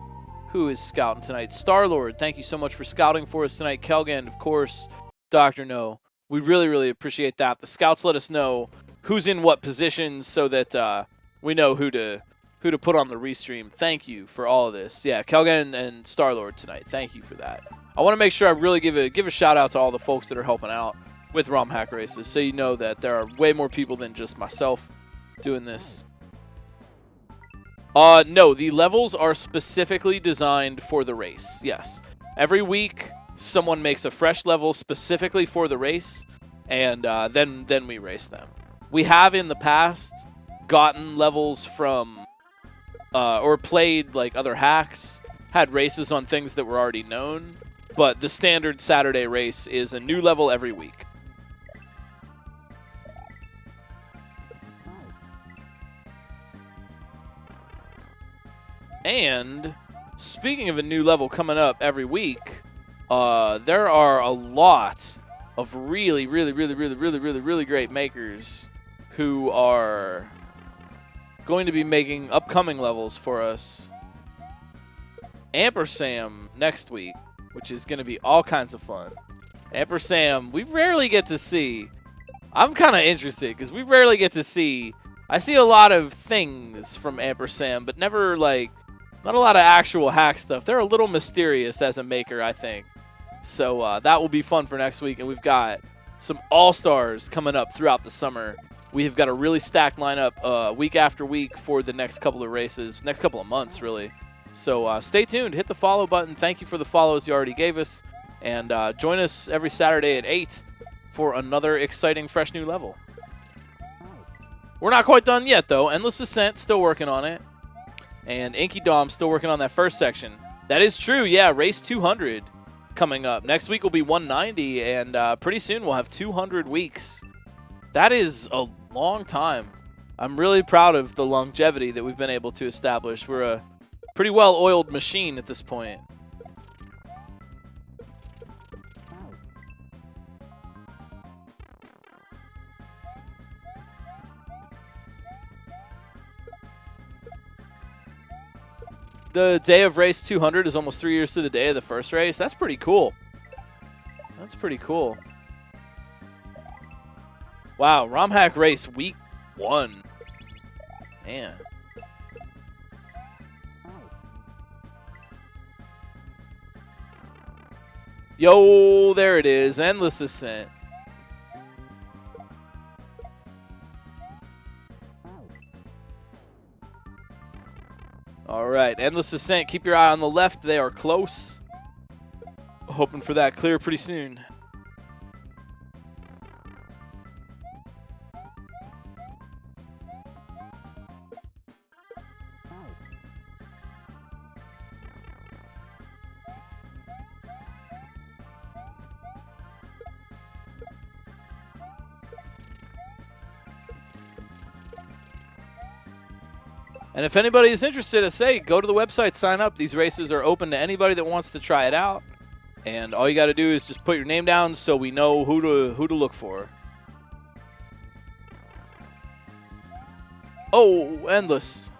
Who is scouting tonight? Star-Lord, thank you so much for scouting for us tonight. Kelgan, of course. Dr. No. We really, really appreciate that. The scouts let us know who's in what positions so that we know who to put on the restream. Thank you for all of this. Yeah, Kelgan and Star-Lord tonight. Thank you for that. I want to make sure I really give a shout out to all the folks that are helping out with Romhack races, so you know that there are way more people than just myself doing this. No, the levels are specifically designed for the race. Yes. Every week, someone makes a fresh level specifically for the race, and then we race them. We have in the past gotten levels from or played like other hacks, had races on things that were already known, but the standard Saturday race is a new level every week. And speaking of a new level coming up every week, there are a lot of really great makers who are going to be making upcoming levels for us. Ampersam next week, which is going to be all kinds of fun. Ampersam, we rarely get to see. I'm kind of interested because we rarely get to see. I see a lot of things from Ampersam, but never like, not a lot of actual hack stuff. They're a little mysterious as a maker, I think. So that will be fun for next week. And we've got some all-stars coming up throughout the summer. We have got a really stacked lineup week after week for the next couple of races, next couple of months, really. So stay tuned. Hit the follow button. Thank you for the follows you already gave us. And join us every Saturday at 8 for another exciting, fresh new level. We're not quite done yet, though. Endless Ascent, still working on it. And Inky Dom still working on that first section. That is true, yeah. Race 200 coming up. Next week will be 190, and pretty soon we'll have 200 weeks. That is a long time. I'm really proud of the longevity that we've been able to establish. We're a pretty well-oiled machine at this point. The day of race 200 is almost 3 years to the day of the first race. That's pretty cool. That's pretty cool. Wow, Romhack race week 1. Man. Yo, there it is. Endless Ascent. All right, Endless Ascent. Keep your eye on the left. They are close. Hoping for that clear pretty soon. And if anybody is interested, I say, go to the website, sign up. These races are open to anybody that wants to try it out. And all you got to do is just put your name down so we know who to look for. Oh, Endless.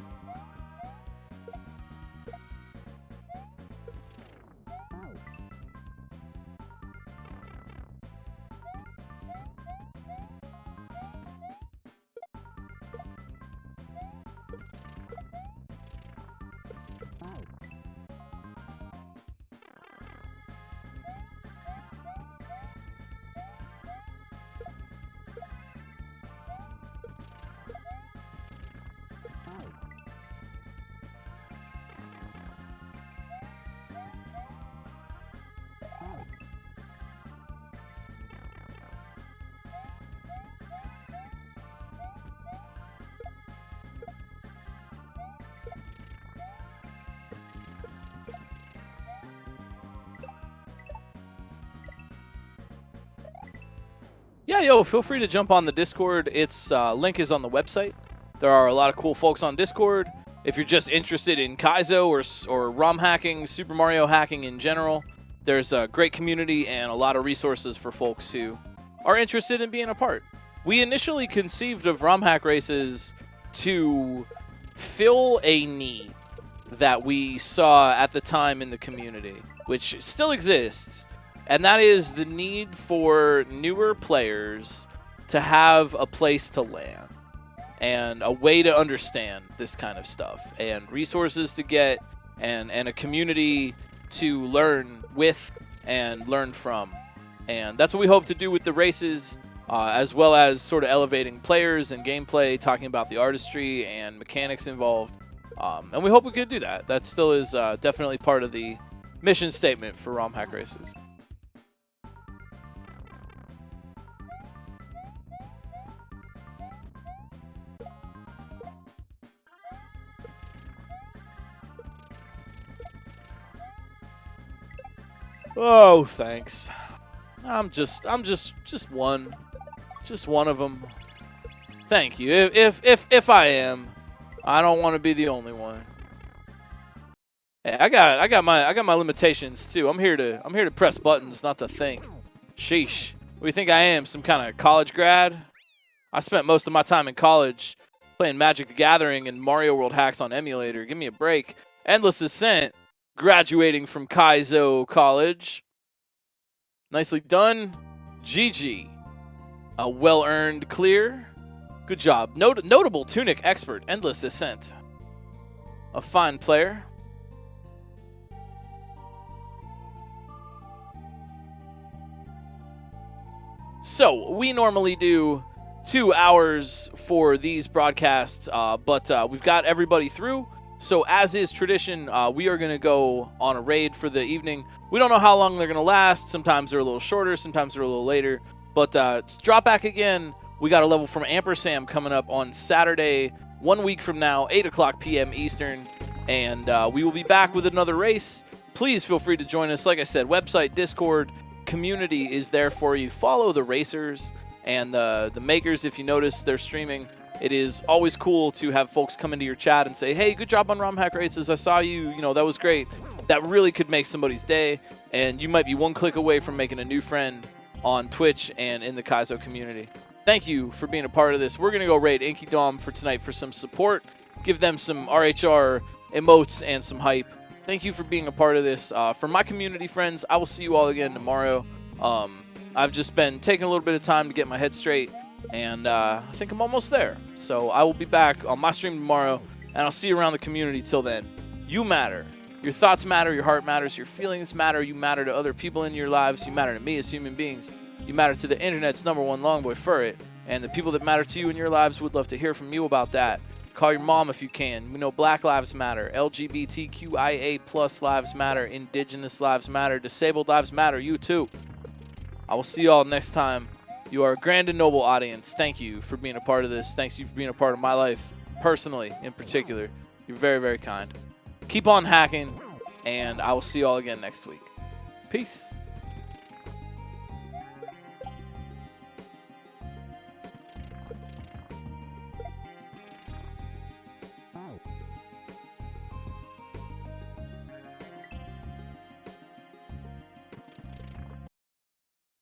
Yeah, yo, feel free to jump on the Discord. Its link is on the website. There are a lot of cool folks on Discord. If you're just interested in Kaizo or ROM hacking, Super Mario hacking in general, there's a great community and a lot of resources for folks who are interested in being a part. We initially conceived of ROM hack races to fill a need that we saw at the time in the community, which still exists, and that is the need for newer players to have a place to land and a way to understand this kind of stuff and resources to get and a community to learn with and learn from. And that's what we hope to do with the races, as well as sort of elevating players and gameplay, talking about the artistry and mechanics involved. And we hope we could do that. That still is definitely part of the mission statement for Romhack races. Oh, thanks. I'm just one of them. Thank you. If I am, I don't want to be the only one. Hey, I got my limitations too. I'm here to press buttons, not to think. Sheesh. What do you think I am? Some kind of college grad? I spent most of my time in college playing Magic the Gathering and Mario World hacks on emulator. Give me a break. Endless Ascent, graduating from Kaizo College. Nicely done. GG. A well-earned clear. Good job. Notable Tunic expert, Endless Ascent. A fine player. So, we normally do 2 hours for these broadcasts, but we've got everybody through. So, as is tradition, we are going to go on a raid for the evening. We don't know how long they're going to last. Sometimes they're a little shorter, sometimes they're a little later. But drop back again. We got a level from Ampersand coming up on Saturday, 1 week from now, 8 o'clock p.m. Eastern. And we will be back with another race. Please feel free to join us. Like I said, website, Discord, community is there for you. Follow the racers and the makers if you notice they're streaming. It is always cool to have folks come into your chat and say, hey, good job on Romhack races. I saw you. You know, that was great. That really could make somebody's day. And you might be one click away from making a new friend on Twitch and in the Kaizo community. Thank you for being a part of this. We're going to go raid Inky Dom for tonight for some support. Give them some RHR emotes and some hype. Thank you for being a part of this. For my community friends, I will see you all again tomorrow. I've just been taking a little bit of time to get my head straight, and I think I'm almost there. So I will be back on my stream tomorrow, and I'll see you around the community till then. You matter. Your thoughts matter. Your heart matters. Your feelings matter. You matter to other people in your lives. You matter to me as human beings. You matter to the internet's #1 longboy furret, and the people that matter to you in your lives would love to hear from you about that. Call your mom if you can. We know Black Lives Matter, LGBTQIA+ lives matter, Indigenous lives matter, disabled lives matter, you too. I will see you all next time. You are a grand and noble audience. Thank you for being a part of this. Thanks you for being a part of my life, personally, in particular. You're very, very kind. Keep on hacking, and I will see you all again next week. Peace.